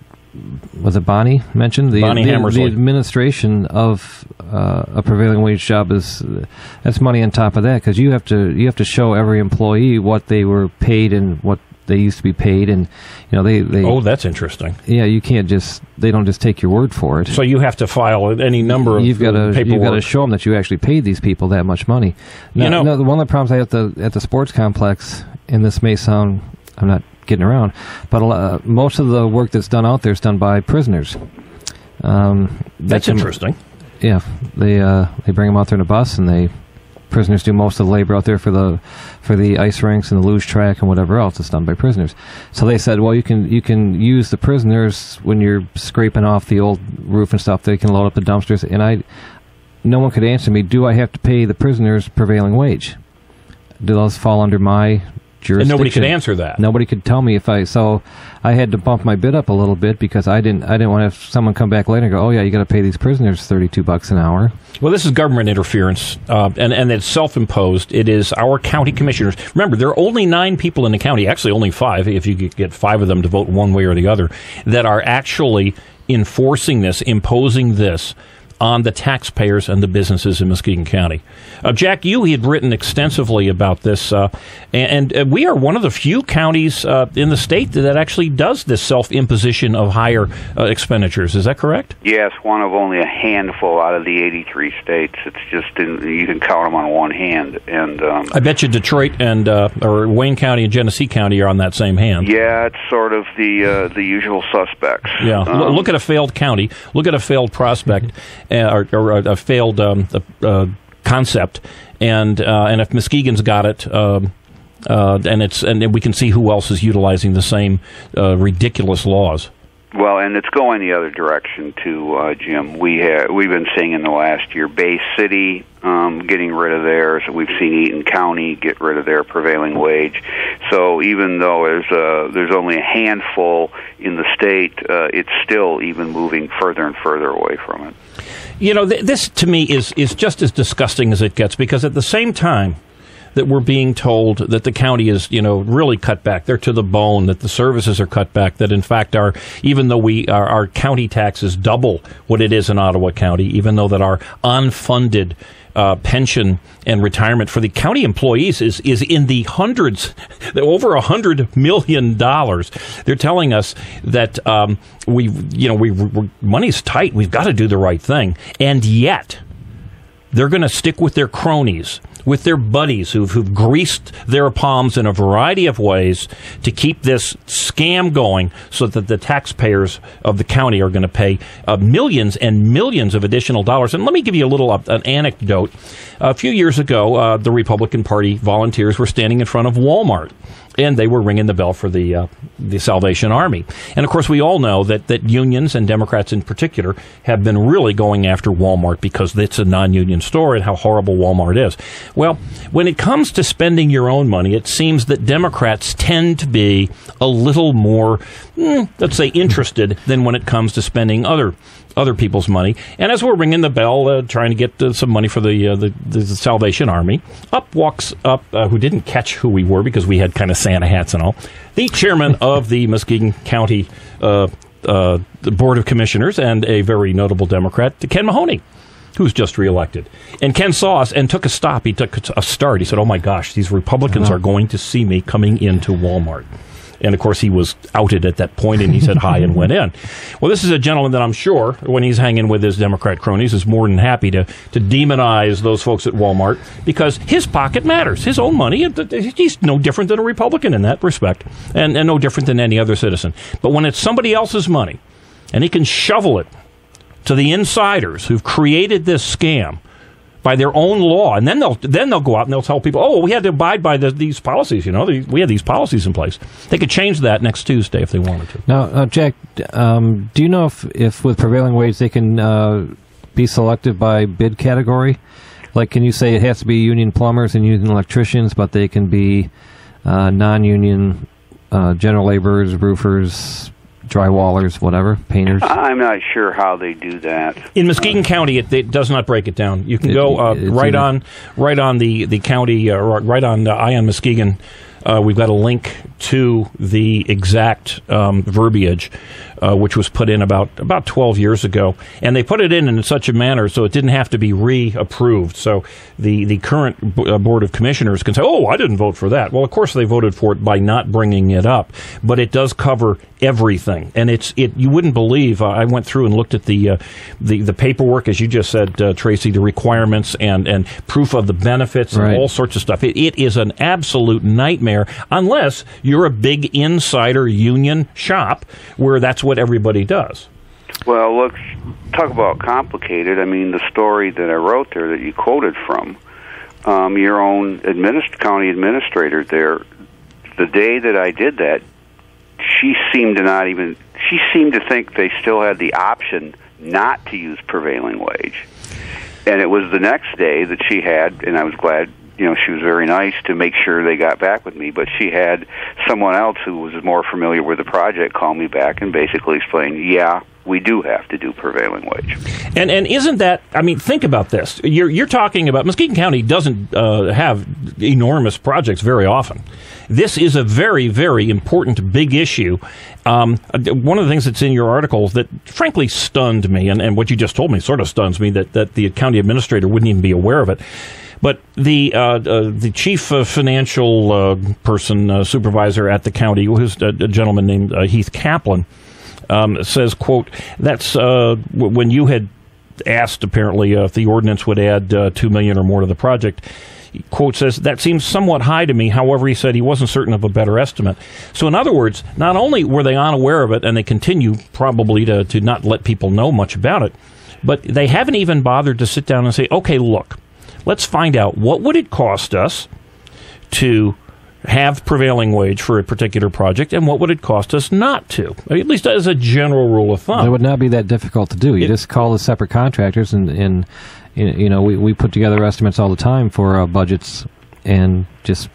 was it Bonnie mentioned? Bonnie Hammersley. The administration of a prevailing wage job that's money on top of that because you have to show every employee what they were paid and what they used to be paid, and they oh, that's interesting. Yeah, you can't they don't just take your word for it. So you have to file any number of paperwork. You've got to show them that you actually paid these people that much money. Now, one of the problems I have at the sports complex, and this may sound, I'm not getting around, but most of the work that's done out there is done by prisoners. That's interesting. Yeah, they bring them out there in a bus, and prisoners do most of the labor out there for the ice rinks and the luge track and whatever else. It's done by prisoners. So they said, well, you can use the prisoners when you're scraping off the old roof and stuff. They can load up the dumpsters, and no one could answer me. Do I have to pay the prisoners prevailing wage? Do those fall under my jurisdiction? And nobody could answer that. Nobody could tell me so I had to bump my bid up a little bit because I didn't want to have someone come back later and go, oh yeah, you got to pay these prisoners $32 an hour. Well, this is government interference, and it's self-imposed. It is our county commissioners. Remember, there are only 9 people in the county, actually only 5, if you get 5 of them to vote one way or the other, that are actually enforcing this, imposing this on the taxpayers and the businesses in Muskegon County. Jack, you had written extensively about this, and we are one of the few counties in the state that actually does this self-imposition of higher expenditures. Is that correct? Yes, one of only a handful out of the 83 states. It's just you can count them on one hand. And I bet you Detroit and or Wayne County and Genesee County are on that same hand. Yeah, it's sort of the usual suspects. Yeah, look at a failed county. Look at a failed prospect. Or a failed concept, and if Muskegon's got it, and we can see who else is utilizing the same ridiculous laws. Well, and it's going the other direction too, Jim. We've been seeing in the last year Bay City getting rid of theirs. We've seen Eaton County get rid of their prevailing wage. So even though there's only a handful in the state, it's still even moving further and further away from it. You know, this to me is just as disgusting as it gets, because at the same time that we're being told that the county is, really cut back, they're to the bone, that the services are cut back, that in fact even though our county tax is double what it is in Ottawa County, even though that our unfunded pension and retirement for the county employees is in the hundreds, over $100 million. They're telling us that money's tight. We've got to do the right thing, and yet they're going to stick with their cronies, with their buddies who've greased their palms in a variety of ways to keep this scam going, so that the taxpayers of the county are going to pay millions and millions of additional dollars. And let me give you an anecdote. A few years ago, the Republican Party volunteers were standing in front of Walmart, and they were ringing the bell for the Salvation Army. And, of course, we all know that unions, and Democrats in particular, have been really going after Walmart because it's a non-union store and how horrible Walmart is. Well, when it comes to spending your own money, it seems that Democrats tend to be a little more, let's say, interested than when it comes to spending other people's money. And as we're ringing the bell, trying to get some money for the Salvation Army, walks up, who didn't catch who we were because we had kind of Santa hats and all, the chairman of the Muskegon County the Board of Commissioners, and a very notable Democrat, Ken Mahoney, who's just reelected. And Ken saw us and took a stop. He took a start. He said, "Oh my gosh, these Republicans are going to see me coming into Walmart." And, of course, he was outed at that point, and he said hi and went in. Well, this is a gentleman that I'm sure, when he's hanging with his Democrat cronies, is more than happy to demonize those folks at Walmart, because his pocket matters, his own money. He's no different than a Republican in that respect, and no different than any other citizen. But when it's somebody else's money, and he can shovel it to the insiders who've created this scam by their own law, and then they'll go out and they'll tell people, "Oh, we had to abide by these policies. We had these policies in place." They could change that next Tuesday if they wanted to. Now, Jack, do you know if with prevailing wage they can be selected by bid category? Like, can you say it has to be union plumbers and union electricians, but they can be non-union general laborers, roofers, drywallers, whatever, painters? I'm not sure how they do that. In Muskegon County, it does not break it down. You can go right on the county, right on Ion Muskegon. We've got a link to the exact verbiage, which was put in about 12 years ago. And they put it in such a manner so it didn't have to be reapproved. So the current Board of Commissioners can say, "Oh, I didn't vote for that." Well, of course they voted for it by not bringing it up. But it does cover everything. And you wouldn't believe, I went through and looked at the paperwork, as you just said, Tracy, the requirements and proof of the benefits and all sorts of stuff. It is an absolute nightmare, unless you're a big insider union shop where that's what everybody does. Well, look, talk about complicated. I mean, the story that I wrote there that you quoted from, your own county administrator there, the day that I did that, she seemed to think they still had the option not to use prevailing wage. And it was the next day that she had, and I was glad, she was very nice to make sure they got back with me, but she had someone else who was more familiar with the project call me back and basically explain, yeah, we do have to do prevailing wage. And isn't that, I mean, think about this. You're talking about, Muskegon County doesn't have enormous projects very often. This is a very, very important, big issue. One of the things that's in your article that frankly stunned me, and what you just told me sort of stuns me, that the county administrator wouldn't even be aware of it. But the chief financial person, supervisor at the county, who's a gentleman named Heath Kaplan, says, quote, that's when you had asked, apparently, if the ordinance would add $2 million or more to the project, quote, says, that seems somewhat high to me. However, he said he wasn't certain of a better estimate. So in other words, not only were they unaware of it, and they continue probably to not let people know much about it, but they haven't even bothered to sit down and say, okay, look, let's find out what would it cost us to have prevailing wage for a particular project, and what would it cost us not to? At least as a general rule of thumb. It would not be that difficult to do. You just call the separate contractors, and we put together estimates all the time for budgets, and just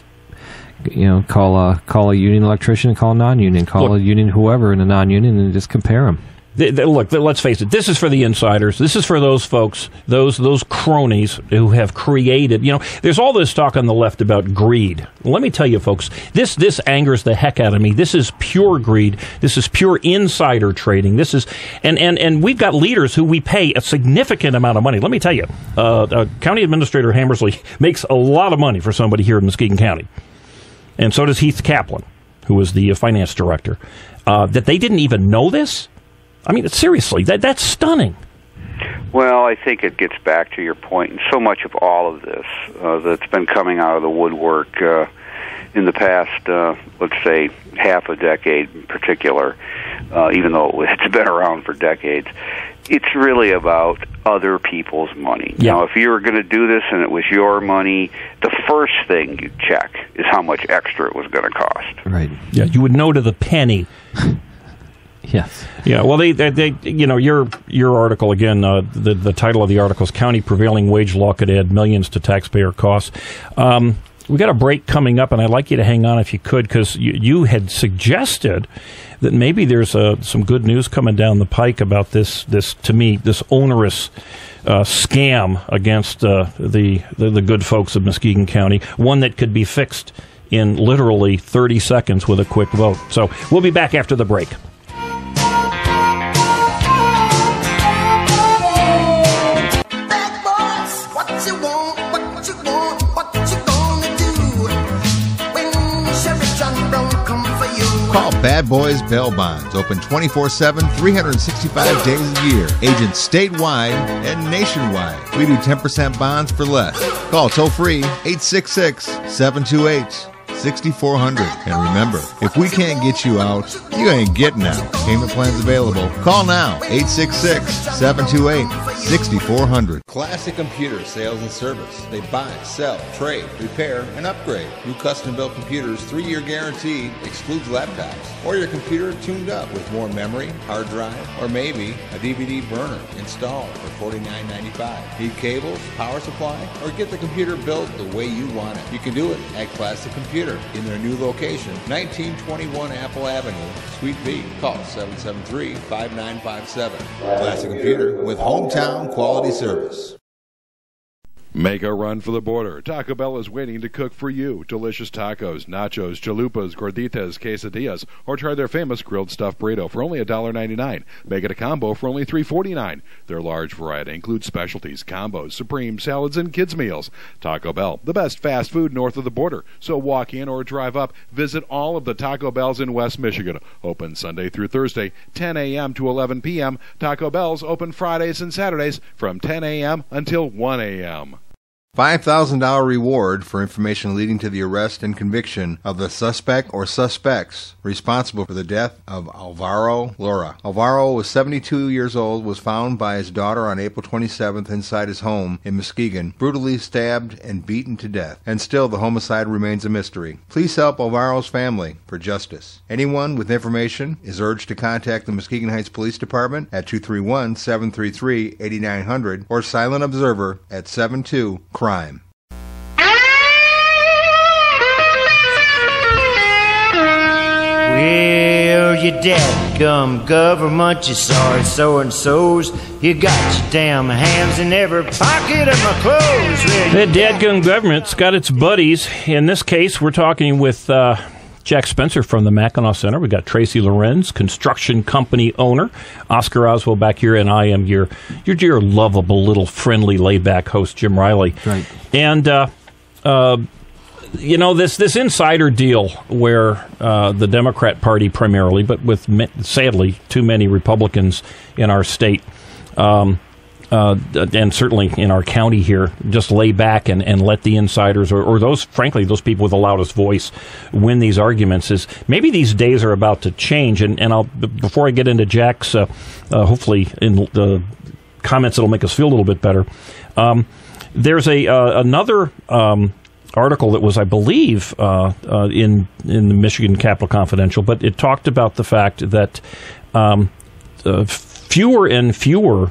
call a union electrician, call a non-union, call a union whoever in a non-union, and just compare them. Look, let's face it. This is for the insiders. This is for those folks, those cronies who have created. There's all this talk on the left about greed. Let me tell you, folks, this angers the heck out of me. This is pure greed. This is pure insider trading. This is, and we've got leaders who we pay a significant amount of money. Let me tell you, County Administrator Hammersley makes a lot of money for somebody here in Muskegon County, and so does Heath Kaplan, who is the finance director. That they didn't even know this. I mean, seriously, that's stunning. Well, I think it gets back to your point, and so much of all of this that's been coming out of the woodwork in the past, let's say, half a decade in particular, even though it's been around for decades, it's really about other people's money. Yeah. Now, if you were going to do this and it was your money, the first thing you'd check is how much extra it was going to cost. Right. Yeah, you would know to the penny. Yes. Yeah. Well, they your article again. The title of the article is "County Prevailing Wage Law Could Add Millions to Taxpayer Costs." We got a break coming up, and I'd like you to hang on if you could, because you had suggested that maybe there's some good news coming down the pike about this to me, this onerous scam against the good folks of Muskegon County. One that could be fixed in literally 30 seconds with a quick vote. So we'll be back after the break. Call Bad Boys Bail Bonds. Open 24/7, 365 days a year. Agents statewide and nationwide. We do 10% bonds for less. Call toll free 866-728-6400. And remember, if we can't get you out, you ain't getting out. Payment plans available. Call now 866-728-6400. Classic Computer Sales and Service. They buy, sell, trade, repair, and upgrade. New custom-built computers, 3-year guarantee, excludes laptops. Or your computer tuned up with more memory, hard drive, or maybe a DVD burner installed for $49.95. Need cables, power supply, or get the computer built the way you want it? You can do it at Classic Computer in their new location, 1921 Apple Avenue, Suite B. Call 773-5957. Classic Computer with hometown quality service. Make a run for the border. Taco Bell is waiting to cook for you. Delicious tacos, nachos, chalupas, gorditas, quesadillas, or try their famous grilled stuffed burrito for only $1.99. Make it a combo for only $3.49. Their large variety includes specialties, combos, supreme salads, and kids' meals. Taco Bell, the best fast food north of the border. So walk in or drive up. Visit all of the Taco Bells in West Michigan. Open Sunday through Thursday, 10 a.m. to 11 p.m. Taco Bell's open Fridays and Saturdays from 10 a.m. until 1 a.m. $5,000 reward for information leading to the arrest and conviction of the suspect or suspects responsible for the death of Alvaro Lora. Alvaro was 72 years old, was found by his daughter on April 27th inside his home in Muskegon, brutally stabbed and beaten to death. And still the homicide remains a mystery. Please help Alvaro's family for justice. Anyone with information is urged to contact the Muskegon Heights Police Department at 231-733-8900 or Silent Observer at 72 Crime. Well, you dadgum government, you sorry so-and-sos. You got your damn hands in every pocket of my clothes. Well, The dadgum government's got its buddies. In this case, we're talking with Jack Spencer from the Mackinac Center. We've got Tracy Lorenz, construction company owner. Oscar Oswald back here, and I am your lovable little friendly laid-back host, Jim Riley. Right. And this insider deal where the Democrat Party primarily, but with sadly too many Republicans in our state, and certainly in our county here, just lay back and let the insiders or those, frankly, those people with the loudest voice win these arguments. Is maybe these days are about to change. And I'll, before I get into Jack's, hopefully in the comments that'll make us feel a little bit better, there's another article that was, I believe, in the Michigan Capital Confidential, but it talked about the fact that fewer and fewer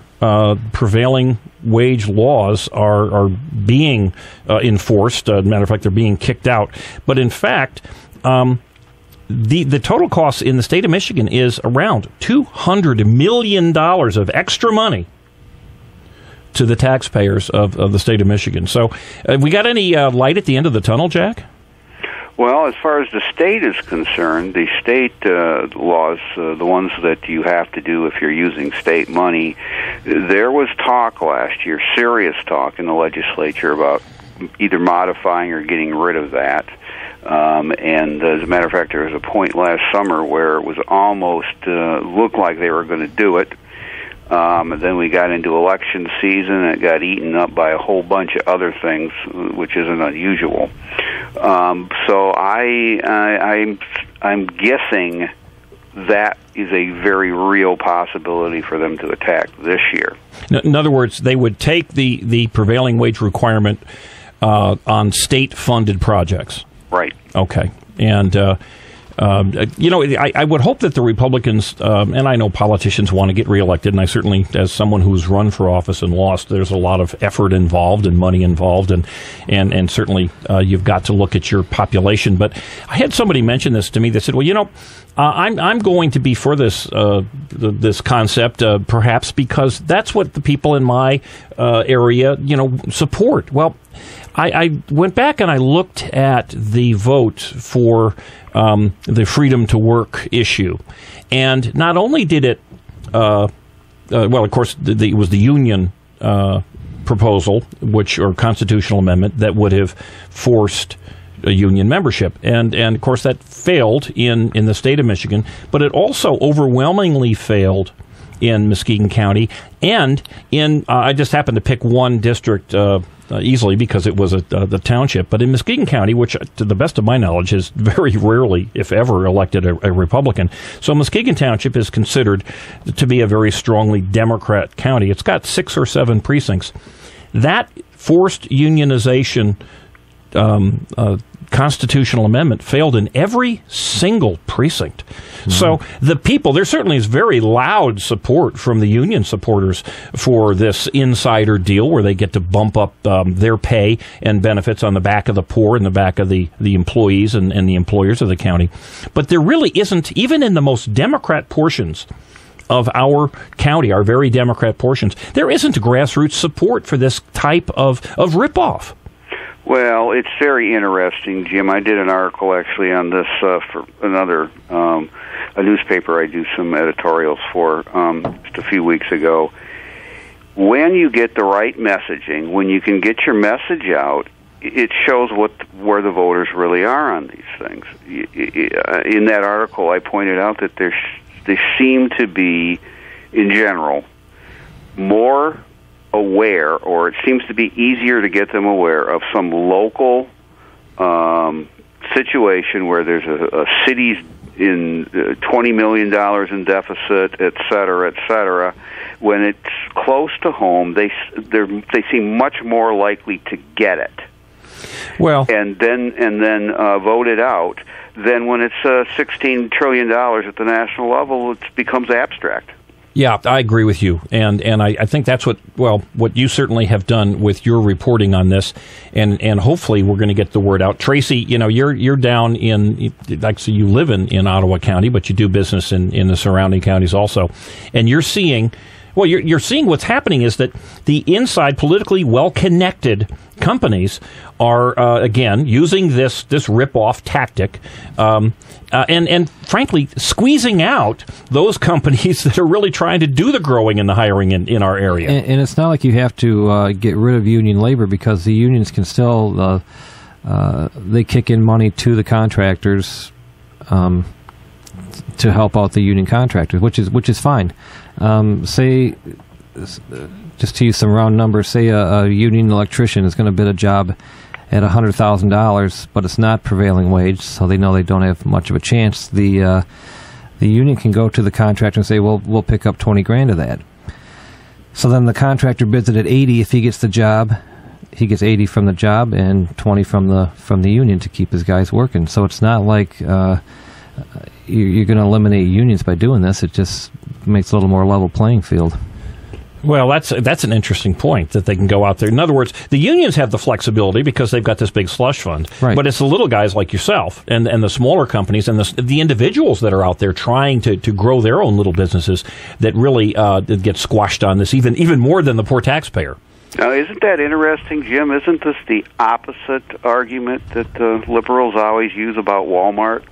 prevailing wage laws are being enforced. Matter of fact, they're being kicked out. But in fact, the total cost in the state of Michigan is around $200 million of extra money to the taxpayers of the state of Michigan. So, we got any light at the end of the tunnel, Jack? Well, as far as the state is concerned, the state laws, the ones that you have to do if you're using state money, there was talk last year, serious talk in the legislature about either modifying or getting rid of that. And as a matter of fact, there was a point last summer where it was almost looked like they were going to do it. And then we got into election season, and it got eaten up by a whole bunch of other things, which isn't unusual. So I'm guessing that is a very real possibility for them to attack this year. In other words, they would take the prevailing wage requirement on state-funded projects. Right. Okay. And I would hope that the Republicans, and I know politicians want to get reelected, and I certainly, as someone who's run for office and lost, there's a lot of effort involved and money involved, and certainly you've got to look at your population. But I had somebody mention this to me. They said, well, I'm going to be for this this concept, perhaps because that's what the people in my area, support. Well, I went back and I looked at the vote for the freedom to work issue, and not only did it, well, of course, it was the union proposal, or constitutional amendment that would have forced a union membership, and of course that failed in the state of Michigan, but it also overwhelmingly failed in Muskegon County, and in I just happened to pick one district easily because it was the township, but in Muskegon County, which to the best of my knowledge has very rarely, if ever, elected a Republican. So Muskegon Township is considered to be a very strongly Democrat county. It's got 6 or 7 precincts. That forced unionization constitutional amendment failed in every single precinct. Mm-hmm. So the people, there certainly is very loud support from the union supporters for this insider deal where they get to bump up their pay and benefits on the back of the poor and the back of the employees and the employers of the county. But there really isn't, even in the most Democrat portions of our county, our very Democrat portions, there isn't grassroots support for this type of ripoff. Well, it's very interesting, Jim. I did an article actually on this for another a newspaper I do some editorials for just a few weeks ago. When you get the right messaging, when you can get your message out, it shows where the voters really are on these things. In that article, I pointed out that they seem to be, in general, more aware, or it seems to be easier to get them aware of some local situation where there's a city's in $20 million in deficit, et cetera, when it's close to home, they seem much more likely to get it. Well, and then vote it out. Then when it's $16 trillion at the national level, it becomes abstract. Yeah, I agree with you, and I think that's what you certainly have done with your reporting on this, and hopefully we're going to get the word out. Tracy, you're down in, actually you live in Ottawa County, but you do business in the surrounding counties also, and you're seeing what's happening is that the inside politically well-connected companies are again using this rip-off tactic, and frankly squeezing out those companies that are really trying to do the growing and the hiring in our area. And it's not like you have to get rid of union labor, because the unions can still they kick in money to the contractors to help out the union contractors, which is fine. Say, just to use some round numbers, say a union electrician is going to bid a job at $100,000, but it's not prevailing wage, so they know they don't have much of a chance. The union can go to the contractor and say, well, we'll pick up $20,000 of that. So then the contractor bids it at $80,000 if he gets the job. he gets 80 from the job and 20 from the union to keep his guys working. So it's not like you're going to eliminate unions by doing this. It just makes a little more level playing field. Well, that's an interesting point, that they can go out there. In other words, the unions have the flexibility because they've got this big slush fund. Right. But it's the little guys like yourself and the smaller companies and the individuals that are out there trying to grow their own little businesses that really get squashed on this even more than the poor taxpayer. Now, isn't that interesting, Jim? Isn't this the opposite argument that the liberals always use about Walmart?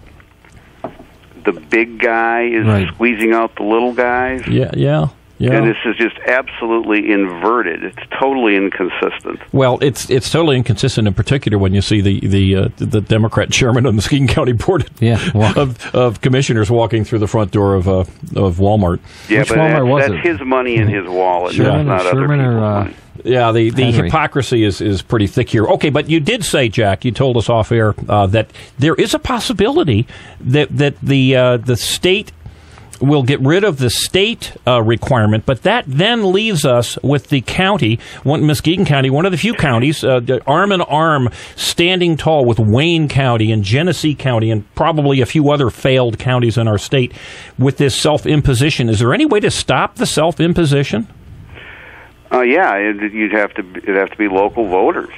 The big guy is squeezing out the little guys. Yeah. And this is just absolutely inverted. It's totally inconsistent. Well, it's totally inconsistent, in particular when you see the Democrat chairman of the Muskegon County Board of Commissioners walking through the front door of Walmart. Yeah, Which but Walmart that's his money in his wallet. Sherman, not other people's money. Yeah, the hypocrisy is pretty thick here. Okay, but you did say, Jack, you told us off air that there is a possibility that the state will get rid of the state requirement, but that then leaves us with the county, Muskegon County, one of the few counties, arm in arm, standing tall with Wayne County and Genesee County and probably a few other failed counties in our state with this self-imposition. Is there any way to stop the self-imposition? Yeah, it'd have to be local voters.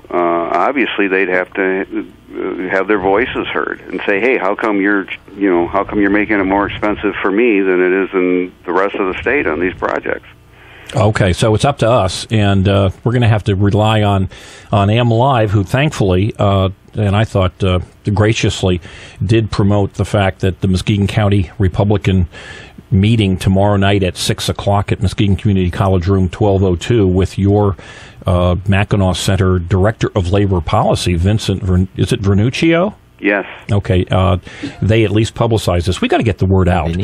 Obviously, they'd have to have their voices heard and say, "Hey, how come you're making it more expensive for me than it is in the rest of the state on these projects?" Okay, so it's up to us, and we're going to have to rely on AM Live, who thankfully, and I thought graciously, did promote the fact that the Muskegon County Republican meeting tomorrow night at 6 o'clock at Muskegon Community College Room 1202 with your Mackinac Center Director of Labor Policy, Vincent, is it Vernuccio? Yes. Okay. They at least publicize this. We've got to get the word out.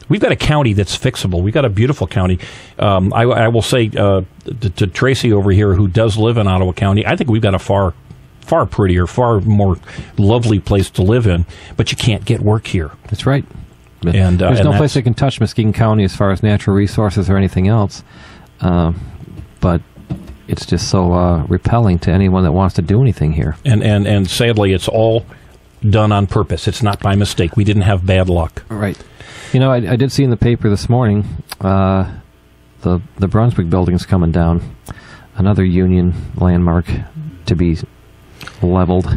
We've got a county that's fixable. We've got a beautiful county. I will say to Tracy over here, who does live in Ottawa County, I think we've got a far prettier, far more lovely place to live in, but you can't get work here. That's right. And there's no place that can touch Muskegon County as far as natural resources or anything else. But it's just so repelling to anyone that wants to do anything here. And sadly, it's all done on purpose. It's not by mistake. We didn't have bad luck. Right. You know, I did see in the paper this morning the Brunswick building's coming down. Another union landmark to be leveled.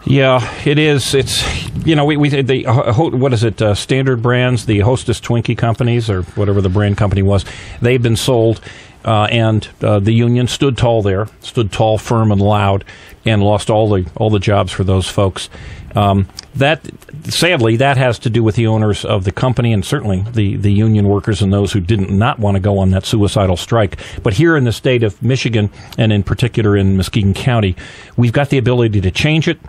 Yeah, it is. It's, you know, what is it, Standard Brands, the Hostess Twinkie companies, or whatever the brand company was, they've been sold, and the union stood tall there, stood tall, firm, and loud, and lost all the jobs for those folks. Sadly, that has to do with the owners of the company and certainly the union workers and those who did not want to go on that suicidal strike. But here in the state of Michigan, and in particular in Muskegon County, we've got the ability to change it.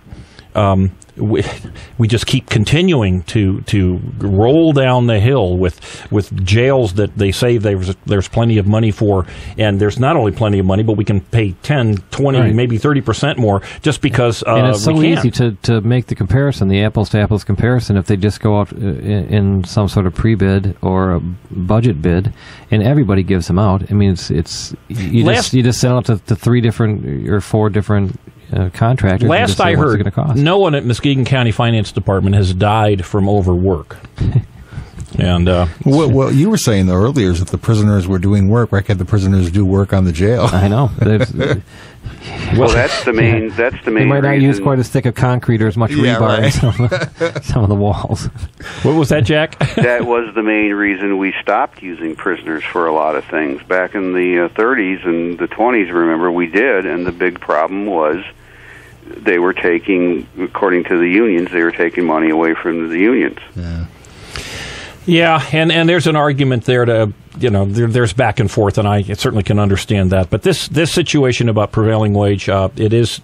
We just keep continuing to roll down the hill with jails that they say there's plenty of money for, and there's not only plenty of money, but we can pay 10, 20, maybe 30% more just because and it's so we can. easy to make the comparison, the apples-to-apples comparison, if they just go out in some sort of pre-bid or a budget bid, and everybody gives them out. I mean, you just send out to 3 different or 4 different contractors. Last I heard, no one at Muskegon County Finance Department has died from overwork. And what you were saying though earlier is that the prisoners were doing work. Why can't the prisoners do work on the jail? I know. Well, that's the main. They might not use quite as thick of concrete or as much rebar in some of the walls. What was that, Jack? That was the main reason we stopped using prisoners for a lot of things back in the 30s and the 20s. Remember, we did, and the big problem was they were taking, according to the unions, they were taking money away from the unions. Yeah, and there's an argument there to, there's back and forth, and I certainly can understand that. But this situation about prevailing wage, it is,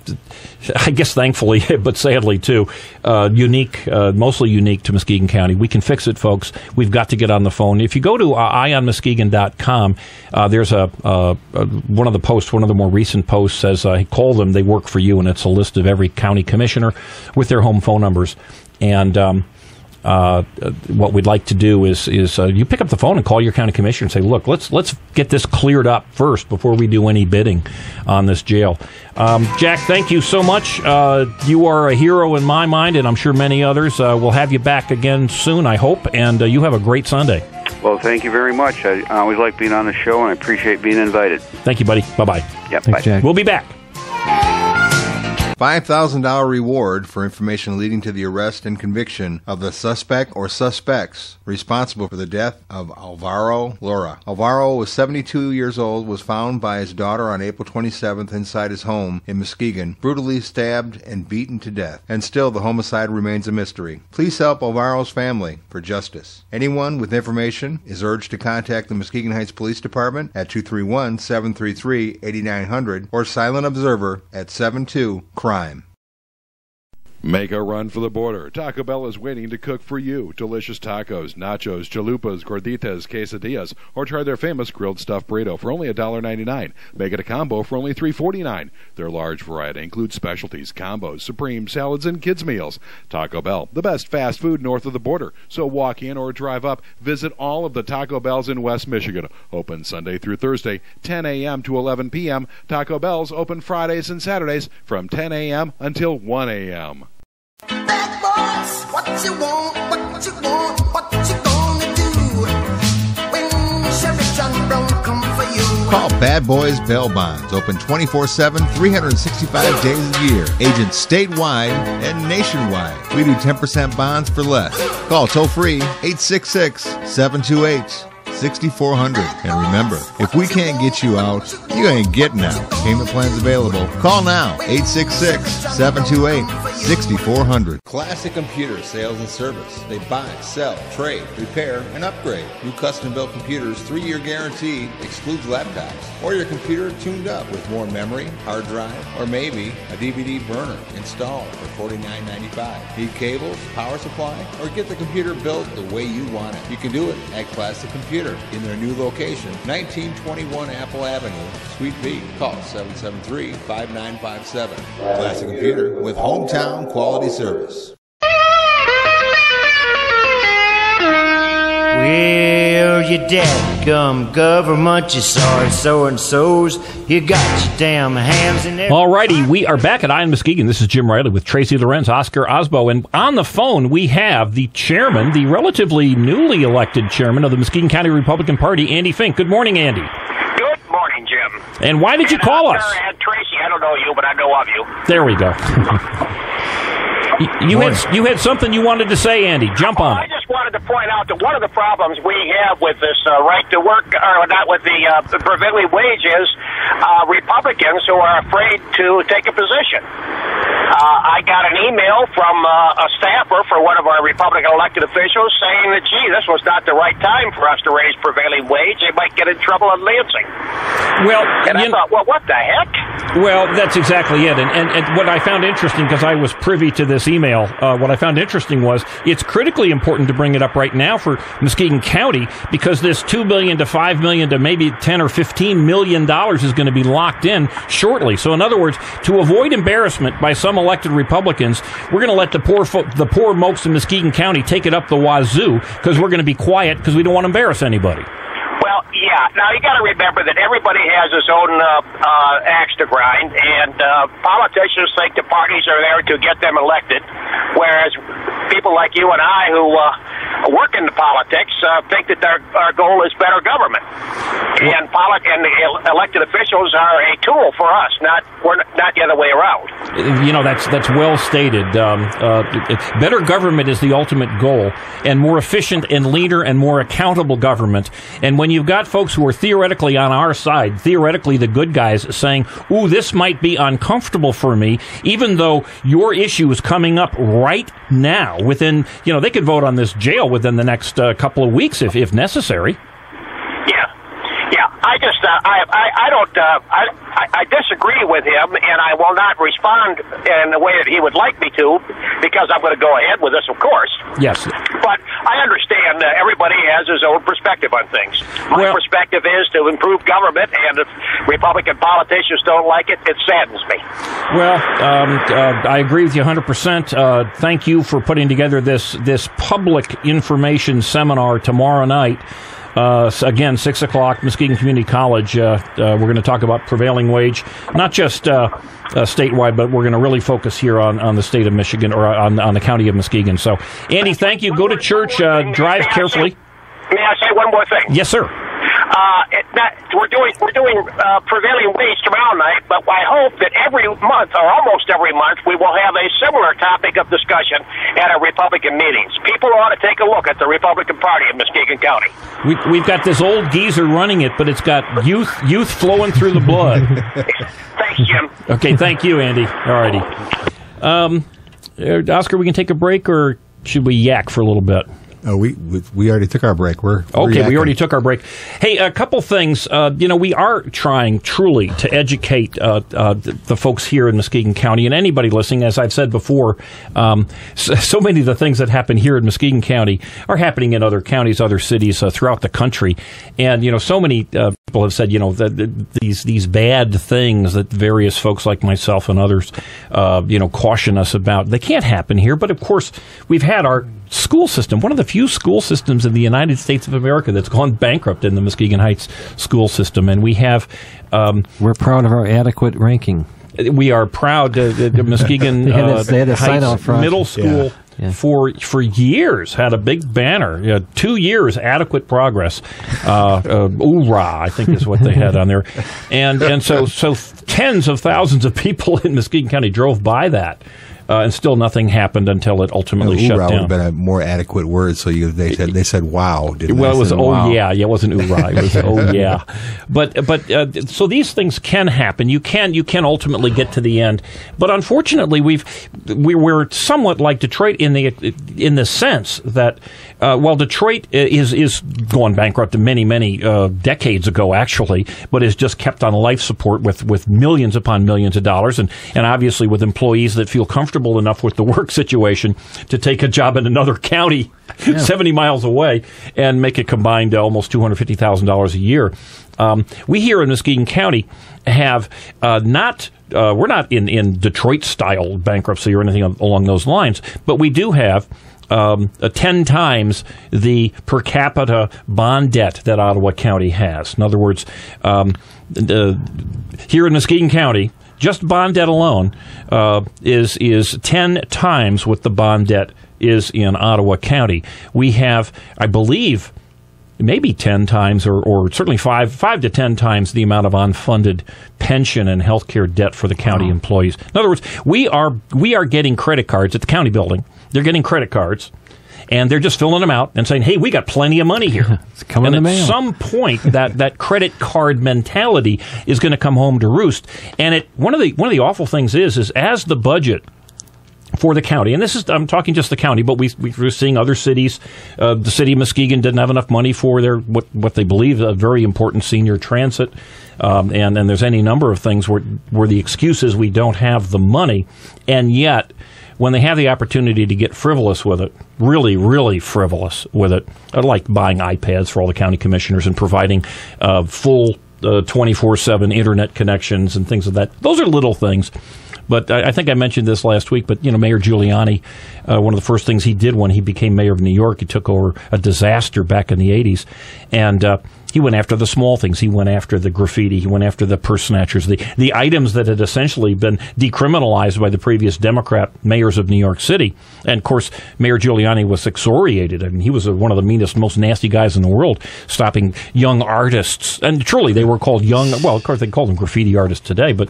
I guess thankfully, but sadly too, unique, mostly unique to Muskegon County. We can fix it, folks. We've got to get on the phone. If you go to eyeonmuskegon.com, there's one of the posts, one of the more recent posts says, call them, they work for you, and it's a list of every county commissioner with their home phone numbers. And what we'd like to do is you pick up the phone and call your county commissioner and say, look, let's get this cleared up first before we do any bidding on this jail. Jack, thank you so much. You are a hero in my mind, and I'm sure many others. We'll have you back again soon, I hope, and you have a great Sunday. Well, thank you very much. I always like being on the show, and I appreciate being invited. Thank you, buddy. Bye-bye. Yep, Thanks, bye. Jack. We'll be back. $5,000 reward for information leading to the arrest and conviction of the suspect or suspects responsible for the death of Alvaro Lora. Alvaro was 72 years old, was found by his daughter on April 27th inside his home in Muskegon, brutally stabbed and beaten to death. And still, the homicide remains a mystery. Please help Alvaro's family for justice. Anyone with information is urged to contact the Muskegon Heights Police Department at 231-733-8900 or Silent Observer at 72-CRIME. Make a run for the border. Taco Bell is waiting to cook for you. Delicious tacos, nachos, chalupas, gorditas, quesadillas, or try their famous grilled stuffed burrito for only $1.99. Make it a combo for only $3.49. Their large variety includes specialties, combos, supreme salads, and kids' meals. Taco Bell, the best fast food north of the border. So walk in or drive up. Visit all of the Taco Bells in West Michigan. Open Sunday through Thursday, 10 a.m. to 11 p.m. Taco Bell's open Fridays and Saturdays from 10 a.m. until 1 a.m. Bad boys, what you want, what you want, what you gonna do when Chevy John Brown come for you? Call Bad Boys Bail Bonds. Open 24/7, 365 days a year. Agents statewide and nationwide. We do 10% bonds for less. Call toll free 866-728-6400. And remember, if we can't get you out, you ain't getting out. Payment plans available. Call now, 866-728-6400. Classic Computer Sales and Service. They buy, sell, trade, repair, and upgrade. New custom-built computers, 3-year guarantee, excludes laptops. Or your computer tuned up with more memory, hard drive, or maybe a DVD burner installed for $49.95. Need cables, power supply, or get the computer built the way you want it. You can do it at Classic Computer in their new location, 1921 Apple Avenue, Suite B. Call 773-5957. Classic Computer with hometown quality service. Well, you dadgum government, you sorry so-and-sos. You got your damn hands in there. All righty, we are back at Iron Muskegon. This is Jim Riley with Tracy Lorenz, Oscar Osbo, and on the phone we have the chairman, the relatively newly elected chairman of the Muskegon County Republican Party, Andy Fink. Good morning, Andy. Good morning, Jim. And why did you call us? And Tracy, I don't know you, but I know of you. There we go. You had something you wanted to say, Andy. Jump on I it. just wanted to point out that one of the problems we have with this right to work, or not with the prevailing wage, is Republicans who are afraid to take a position. I got an email from a staffer for one of our Republican elected officials saying that, gee, this was not the right time for us to raise prevailing wage. They might get in trouble in Lansing. Well, and I thought, well, what the heck? Well, that's exactly it. And what I found interesting, because I was privy to this email, what I found interesting was it's critically important to bring it up right now for Muskegon County, because this $2 million to $5 million to maybe $10 or $15 million is going to be locked in shortly. So in other words, to avoid embarrassment by some elected Republicans, we're going to let the poor folks in Muskegon County take it up the wazoo, because we're going to be quiet because we don't want to embarrass anybody. Well, yeah. Now, you got to remember that everybody has his own axe to grind, and politicians think the parties are there to get them elected, whereas people like you and I who work in the politics think that our goal is better government. And the elected officials are a tool for us, not the other way around. You know, that's well stated. Better government is the ultimate goal, and more efficient and leaner and more accountable government. And when you've got folks who are theoretically on our side, theoretically the good guys, saying, ooh, this might be uncomfortable for me, even though your issue is coming up right now, within, they could vote on this jail within the next couple of weeks if necessary. Yeah. I disagree with him, and I will not respond in the way that he would like me to, because I'm going to go ahead with this, of course. Yes. But I understand everybody has his own perspective on things. My perspective is to improve government, and if Republican politicians don't like it, it saddens me. Well, I agree with you 100%. Thank you for putting together this public information seminar tomorrow night. Again, 6 o'clock, Muskegon Community College. We're going to talk about prevailing wage, not just statewide, but we're going to really focus here on the state of Michigan, or on the county of Muskegon. So, Andy, thank you. Go to church. Drive carefully. May I say one more thing? Yes, sir. We're doing prevailing wage tomorrow night, but I hope that every month, or almost every month, we will have a similar topic of discussion at our Republican meetings. People ought to take a look at the Republican Party in Muskegon County. We've got this old geezer running it, but it's got youth flowing through the blood. Thanks, Jim. Okay, thank you, Andy. All righty. Oscar, we can take a break, or should we yak for a little bit? Oh, we already took our break. We're okay. We already took our break. Hey, a couple things. We are trying truly to educate the folks here in Muskegon County, and anybody listening. As I've said before, so many of the things that happen here in Muskegon County are happening in other counties, other cities throughout the country, and so many people have said these bad things that various folks like myself and others caution us about. They can't happen here, but of course we've had our school system, one of the few school systems in the United States of America that's gone bankrupt in the Muskegon Heights school system, and we have. We're proud of our adequate ranking. We are proud that Muskegon Heights Middle School. Yeah. For years had a big banner. 2 years adequate progress. Hoorah, I think is what they had on there, and so tens of thousands of people in Muskegon County drove by that. And still nothing happened until it ultimately shut down. Would have been a more adequate word, so they said wow. Didn't well, they? It was wow. Yeah. It wasn't oorah. It was oh yeah. But so these things can happen. You can ultimately get to the end. But unfortunately, we're somewhat like Detroit in the sense that while Detroit is going bankrupt many decades ago actually, but is just kept on life support with millions upon millions of dollars, and obviously with employees that feel comfortable enough with the work situation to take a job in another county 70 miles away and make a combined almost $250,000 a year. We here in Muskegon County have we're not in Detroit-style bankruptcy or anything along those lines, but we do have 10 times the per capita bond debt that Ottawa County has. In other words, here in Muskegon County, just bond debt alone is 10 times what the bond debt is in Ottawa County. We have, I believe, maybe 10 times or certainly 5 to 10 times the amount of unfunded pension and health care debt for the county employees. In other words, we are getting credit cards at the county building. They're getting credit cards, and they're just filling them out and saying, hey, we got plenty of money here. It's coming in the mail. At some point, that credit card mentality is going to come home to roost. And one of the awful things is as the budget for the county, and I'm talking just the county, but we're seeing other cities. The city of Muskegon didn't have enough money for their what they believe a very important senior transit, and there's any number of things where the excuse is we don't have the money, and yet when they have the opportunity to get frivolous with it, really, really frivolous with it, like buying iPads for all the county commissioners and providing full 24/7 internet connections and things of that. Those are little things. But I think I mentioned this last week, but Mayor Giuliani, one of the first things he did when he became mayor of New York, he took over a disaster back in the 80s, and he went after the small things. He went after the graffiti. He went after the purse snatchers, the items that had essentially been decriminalized by the previous Democrat mayors of New York City. And, of course, Mayor Giuliani was excoriated. I mean, he was one of the meanest, most nasty guys in the world, stopping young artists. And truly, they were called young. Well, of course, they call them graffiti artists today. But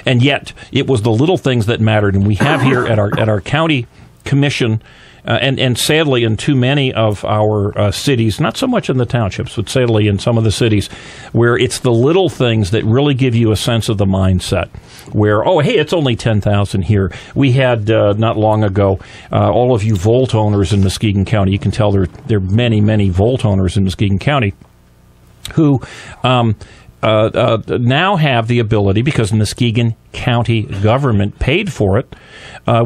and yet, it was the little things that mattered. And we have here at our county commission, and sadly in too many of our cities, not so much in the townships, but sadly in some of the cities, where it's the little things that really give you a sense of the mindset, where, oh, hey, it's only 10,000 here. We had, not long ago, all of you Volt owners in Muskegon County, you can tell there are many, many Volt owners in Muskegon County. who now have the ability, because Muskegon County government paid for it,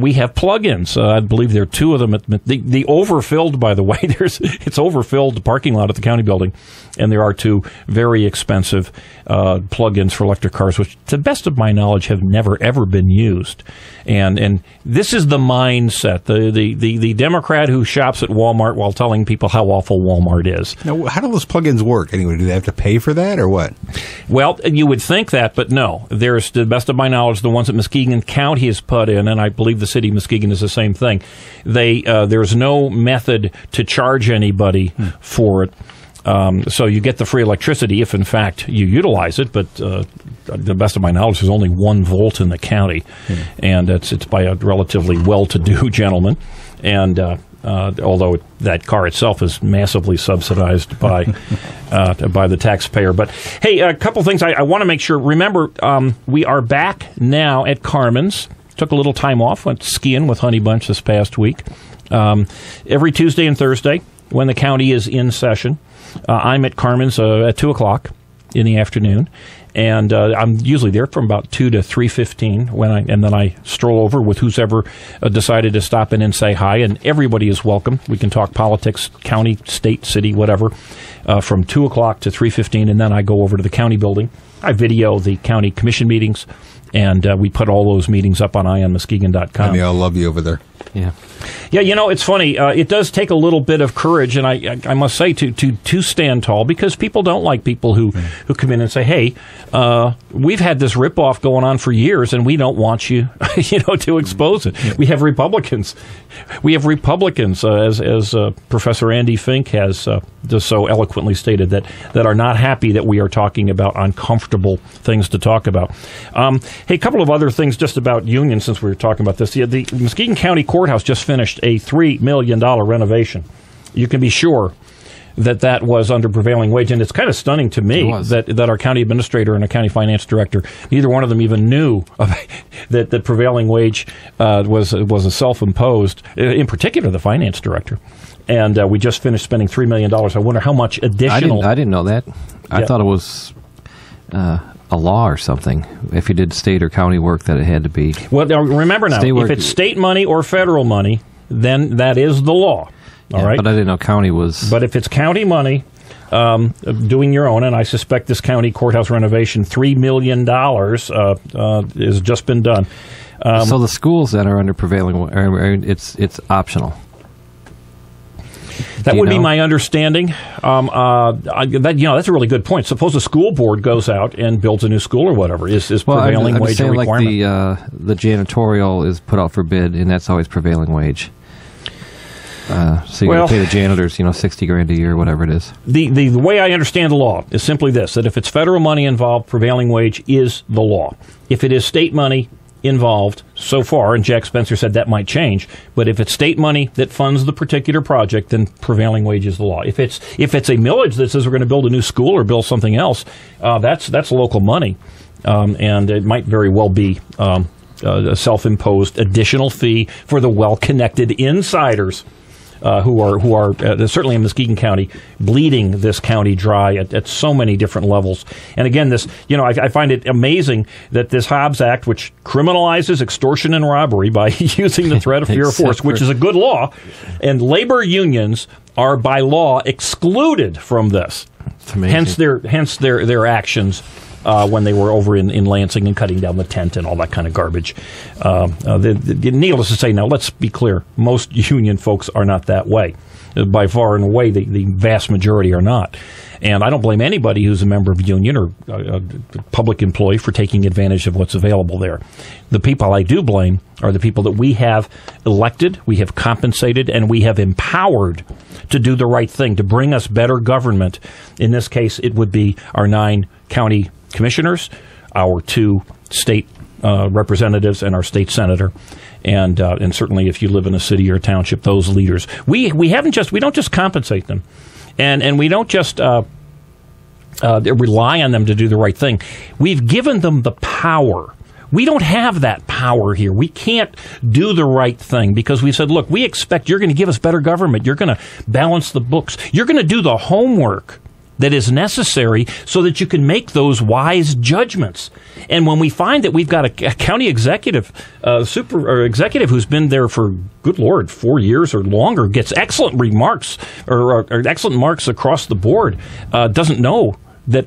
we have plug-ins. I believe there are two of them. The overfilled, by the way, it's overfilled, the parking lot at the county building, and there are two very expensive plug-ins for electric cars, which, to the best of my knowledge, have never, ever been used. And this is the mindset, the Democrat who shops at Walmart while telling people how awful Walmart is. Now, how do those plug-ins work anyway? Do they have to pay for that or what? Well, you would think that, but no. There's, to the best of my knowledge, the ones that Muskegon County has put in, and I believe the city of Muskegon is the same thing. There's no method to charge anybody for it. So you get the free electricity if, in fact, you utilize it. But to the best of my knowledge, there's only 1 volt in the county, and it's by a relatively well-to-do gentleman. And although that car itself is massively subsidized by the taxpayer. But hey, a couple things I want to make sure. Remember, we are back now at Carmen's. Took a little time off, went skiing with Honey Bunch this past week. Every Tuesday and Thursday when the county is in session, I'm at Carmen's at 2 o'clock in the afternoon. And I'm usually there from about 2 to 3:15 and then I stroll over with who's ever decided to stop in and say hi. And everybody is welcome. We can talk politics, county, state, city, whatever, from 2 o'clock to 3:15. And then I go over to the county building. I video the county commission meetings. And we put all those meetings up on ionmuskegon.com. I mean, I'll love you over there. Yeah. Yeah, you know, it's funny. It does take a little bit of courage, and I must say, to stand tall, because people don't like people who come in and say, hey, we've had this ripoff going on for years, and we don't want you, to expose it. We have Republicans. As Professor Andy Fink has just so eloquently stated, that are not happy that we are talking about uncomfortable things to talk about. Hey, a couple of other things just about unions, since we were talking about this. The Muskegon County Courthouse just finished a $3 million renovation. You can be sure that was under prevailing wage, and it's kind of stunning to me that our county administrator and a county finance director, neither one of them even knew that prevailing wage was a self-imposed, in particular the finance director. And we just finished spending $3 million. I wonder how much additional... I didn't know that. I thought it was... a law or something. If you did state or county work, that it had to be. Well, now, remember now, if it's state money or federal money, then that is the law. All right. But I didn't know county was. But if it's county money, doing your own, and I suspect this county courthouse renovation, $3 million has just been done. So the schools that are under prevailing, it's optional. That would be my understanding. That's a really good point. Suppose a school board goes out and builds a new school or whatever. Is prevailing wage a requirement? Like the janitorial is put out for bid, and that's always prevailing wage. So you pay the janitors, $60,000 a year, whatever it is. The way I understand the law is simply this: that if it's federal money involved, prevailing wage is the law. If it is state money involved so far, and Jack Spencer said that might change, but if it's state money that funds the particular project, then prevailing wage is the law. If it's a millage that says we're going to build a new school or build something else, that's local money, and it might very well be a self-imposed additional fee for the well-connected insiders who are certainly in Muskegon County, bleeding this county dry at so many different levels. And again, I find it amazing that this Hobbs Act, which criminalizes extortion and robbery by using the threat of fear of force, which is a good law, and labor unions are by law excluded from this. Hence their actions. When they were over in Lansing and cutting down the tent and all that kind of garbage. Needless to say, now let's be clear, most union folks are not that way. By far and away, the vast majority are not. And I don't blame anybody who's a member of a union or a public employee for taking advantage of what's available there. The people I do blame are the people that we have elected, we have compensated, and we have empowered to do the right thing, to bring us better government. In this case, it would be our 9 county commissioners, our 2 state representatives, and our state senator, and certainly if you live in a city or a township, those leaders. We don't just compensate them, and we don't just rely on them to do the right thing. We've given them the power. We don't have that power here. We can't do the right thing because we said, look, we expect you're going to give us better government. You're going to balance the books. You're going to do the homework that is necessary so that you can make those wise judgments. And when we find that we've got a county executive, executive who's been there for, good Lord, 4 years or longer, gets excellent remarks or excellent marks across the board, doesn't know that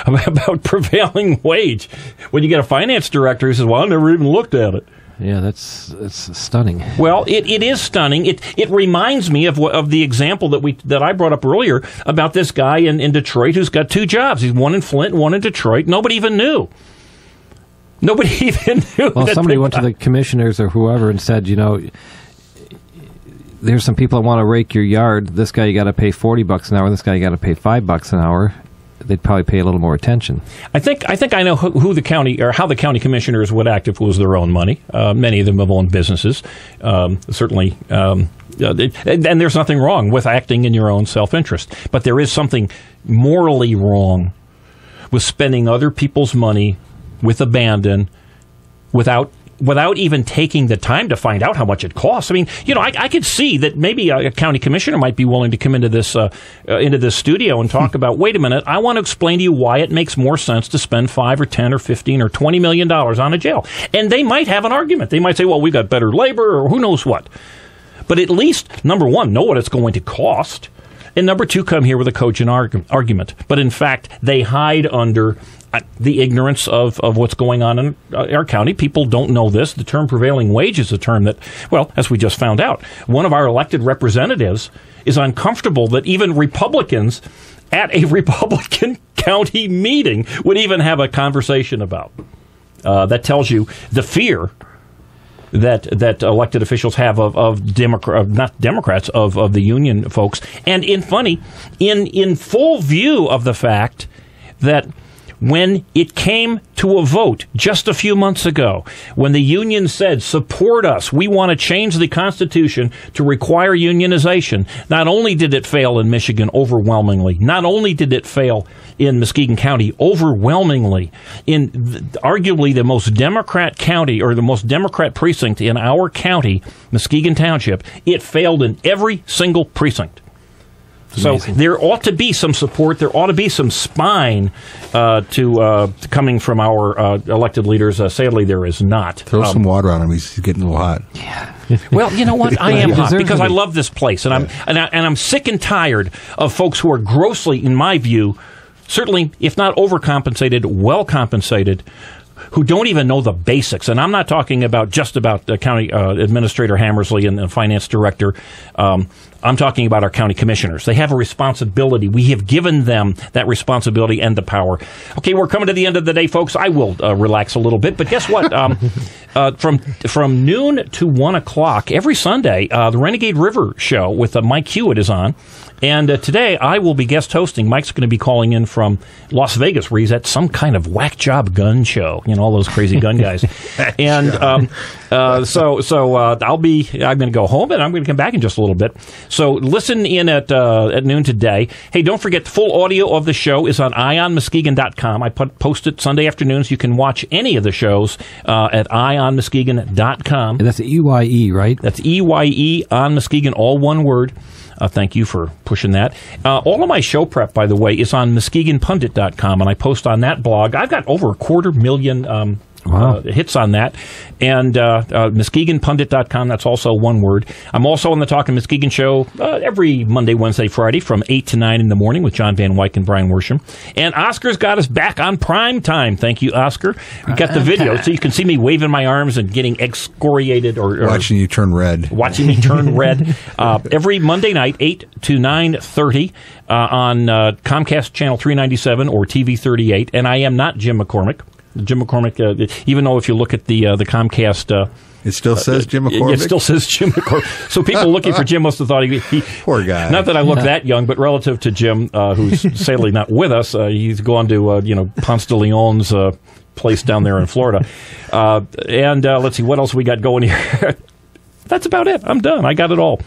about prevailing wage. When you get a finance director who says, well, I never even looked at it. Yeah, it's stunning. Well, it is stunning. It reminds me of the example that I brought up earlier about this guy in Detroit who's got 2 jobs. He's one in Flint, one in Detroit. Nobody even knew. Nobody even knew. Well, somebody went to the commissioners or whoever and said, there's some people that want to rake your yard. This guy you got to pay $40 an hour. This guy you got to pay $5 an hour. They'd probably pay a little more attention. I think I know who the county or how the county commissioners would act if it was their own money. Many of them have owned businesses, certainly, and there's nothing wrong with acting in your own self-interest. But there is something morally wrong with spending other people's money with abandon without even taking the time to find out how much it costs. I mean, I could see that maybe a county commissioner might be willing to come into this studio and talk about, wait a minute, I want to explain to you why it makes more sense to spend $5 or $10 or $15 or $20 million on a jail. And they might have an argument. They might say, well, we've got better labor or who knows what. But at least, number one, know what it's going to cost. And number two, come here with a cogent argument. But in fact, they hide under the ignorance of what's going on in our county. People don't know this. The term prevailing wage is a term that, well, as we just found out, one of our elected representatives is uncomfortable that even Republicans at a Republican county meeting would even have a conversation about. That tells you the fear that elected officials have of not Democrats, of the union folks. And in full view of the fact that when it came to a vote just a few months ago, when the union said, support us, we want to change the Constitution to require unionization, not only did it fail in Michigan overwhelmingly, not only did it fail in Muskegon County overwhelmingly, in arguably the most Democrat county or the most Democrat precinct in our county, Muskegon Township, it failed in every single precinct. So there ought to be some support. There ought to be some spine to coming from our elected leaders. Sadly, there is not. Throw some water on him. He's getting a little hot. Yeah. Well, you know what? I am hot because I love this place, and I'm sick and tired of folks who are grossly, in my view, certainly, if not overcompensated, well compensated, who don't even know the basics. And I'm not talking about just about the county administrator Hammersley and the finance director. I'm talking about our county commissioners. They have a responsibility. We have given them that responsibility and the power. Okay, we're coming to the end of the day, folks. I will relax a little bit, but guess what? From noon to 1 o'clock every Sunday, the Renegade River Show with Mike Hewitt is on. And today I will be guest hosting. Mike's going to be calling in from Las Vegas, where he's at some kind of whack job gun show. You know, all those crazy gun guys. And so I'm going to go home, and I'm going to come back in just a little bit. So listen in at noon today. Hey, don't forget, the full audio of the show is on ionmuskegon.com. I post it Sunday afternoons. You can watch any of the shows at ionmuskegon.com. And that's EYE, right? That's EYE on Muskegon, all one word. Thank you for pushing that. All of my show prep, by the way, is on MuskegonPundit.com, and I post on that blog. I've got over 250,000 hits on that. And MuskegonPundit.com, that's also one word. I'm also on the Talkin' Muskegon show every Monday, Wednesday, Friday from 8 to 9 in the morning with John Van Wyck and Brian Worsham. And Oscar's got us back on prime time. Thank you, Oscar. We got the video, so you can see me waving my arms and getting excoriated. or watching you turn red. Watching me turn red. Every Monday night, 8 to 9:30 on Comcast Channel 397 or TV 38. And I am not Jim McCormick. Jim McCormick, even though if you look at the Comcast... it still says Jim McCormick? It still says Jim McCormick. So people looking for Jim must have thought he poor guy. Not that I look that young, but relative to Jim, who's sadly not with us, he's gone to, Ponce de Leon's place down there in Florida. And let's see, what else we got going here? That's about it. I'm done. I got it all.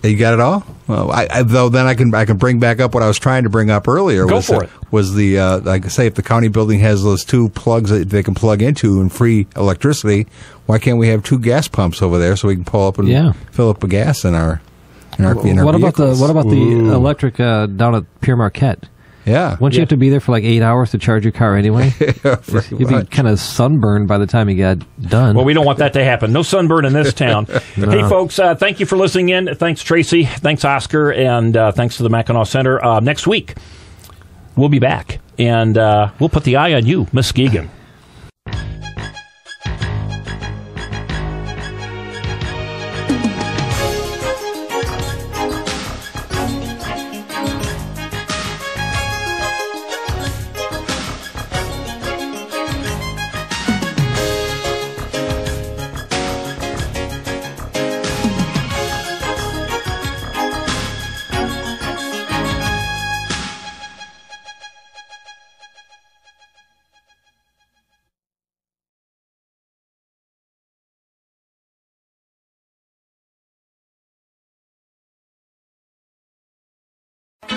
You got it all? Well, though then I can bring back up what I was trying to bring up earlier. Go for it. Was the like say if the county building has those 2 plugs that they can plug into and free electricity, why can't we have 2 gas pumps over there so we can pull up and fill up a gas in our What about the electric down at Pure Marquette? Yeah. Wouldn't you have to be there for like 8 hours to charge your car anyway? You'd be kind of sunburned by the time you got done. Well, we don't want that to happen. No sunburn in this town. No. Hey, folks, thank you for listening in. Thanks, Tracy. Thanks, Oscar. And thanks to the Mackinac Center. Next week, we'll be back. And we'll put the eye on you, Muskegon.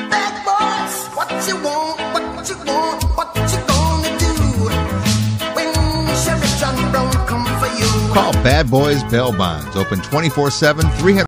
Bad boys, what you want, what you want, what you gonna do when Sheriff John Brown come for you? Call Bad Boys Bail Bonds. Open 24/7, 300.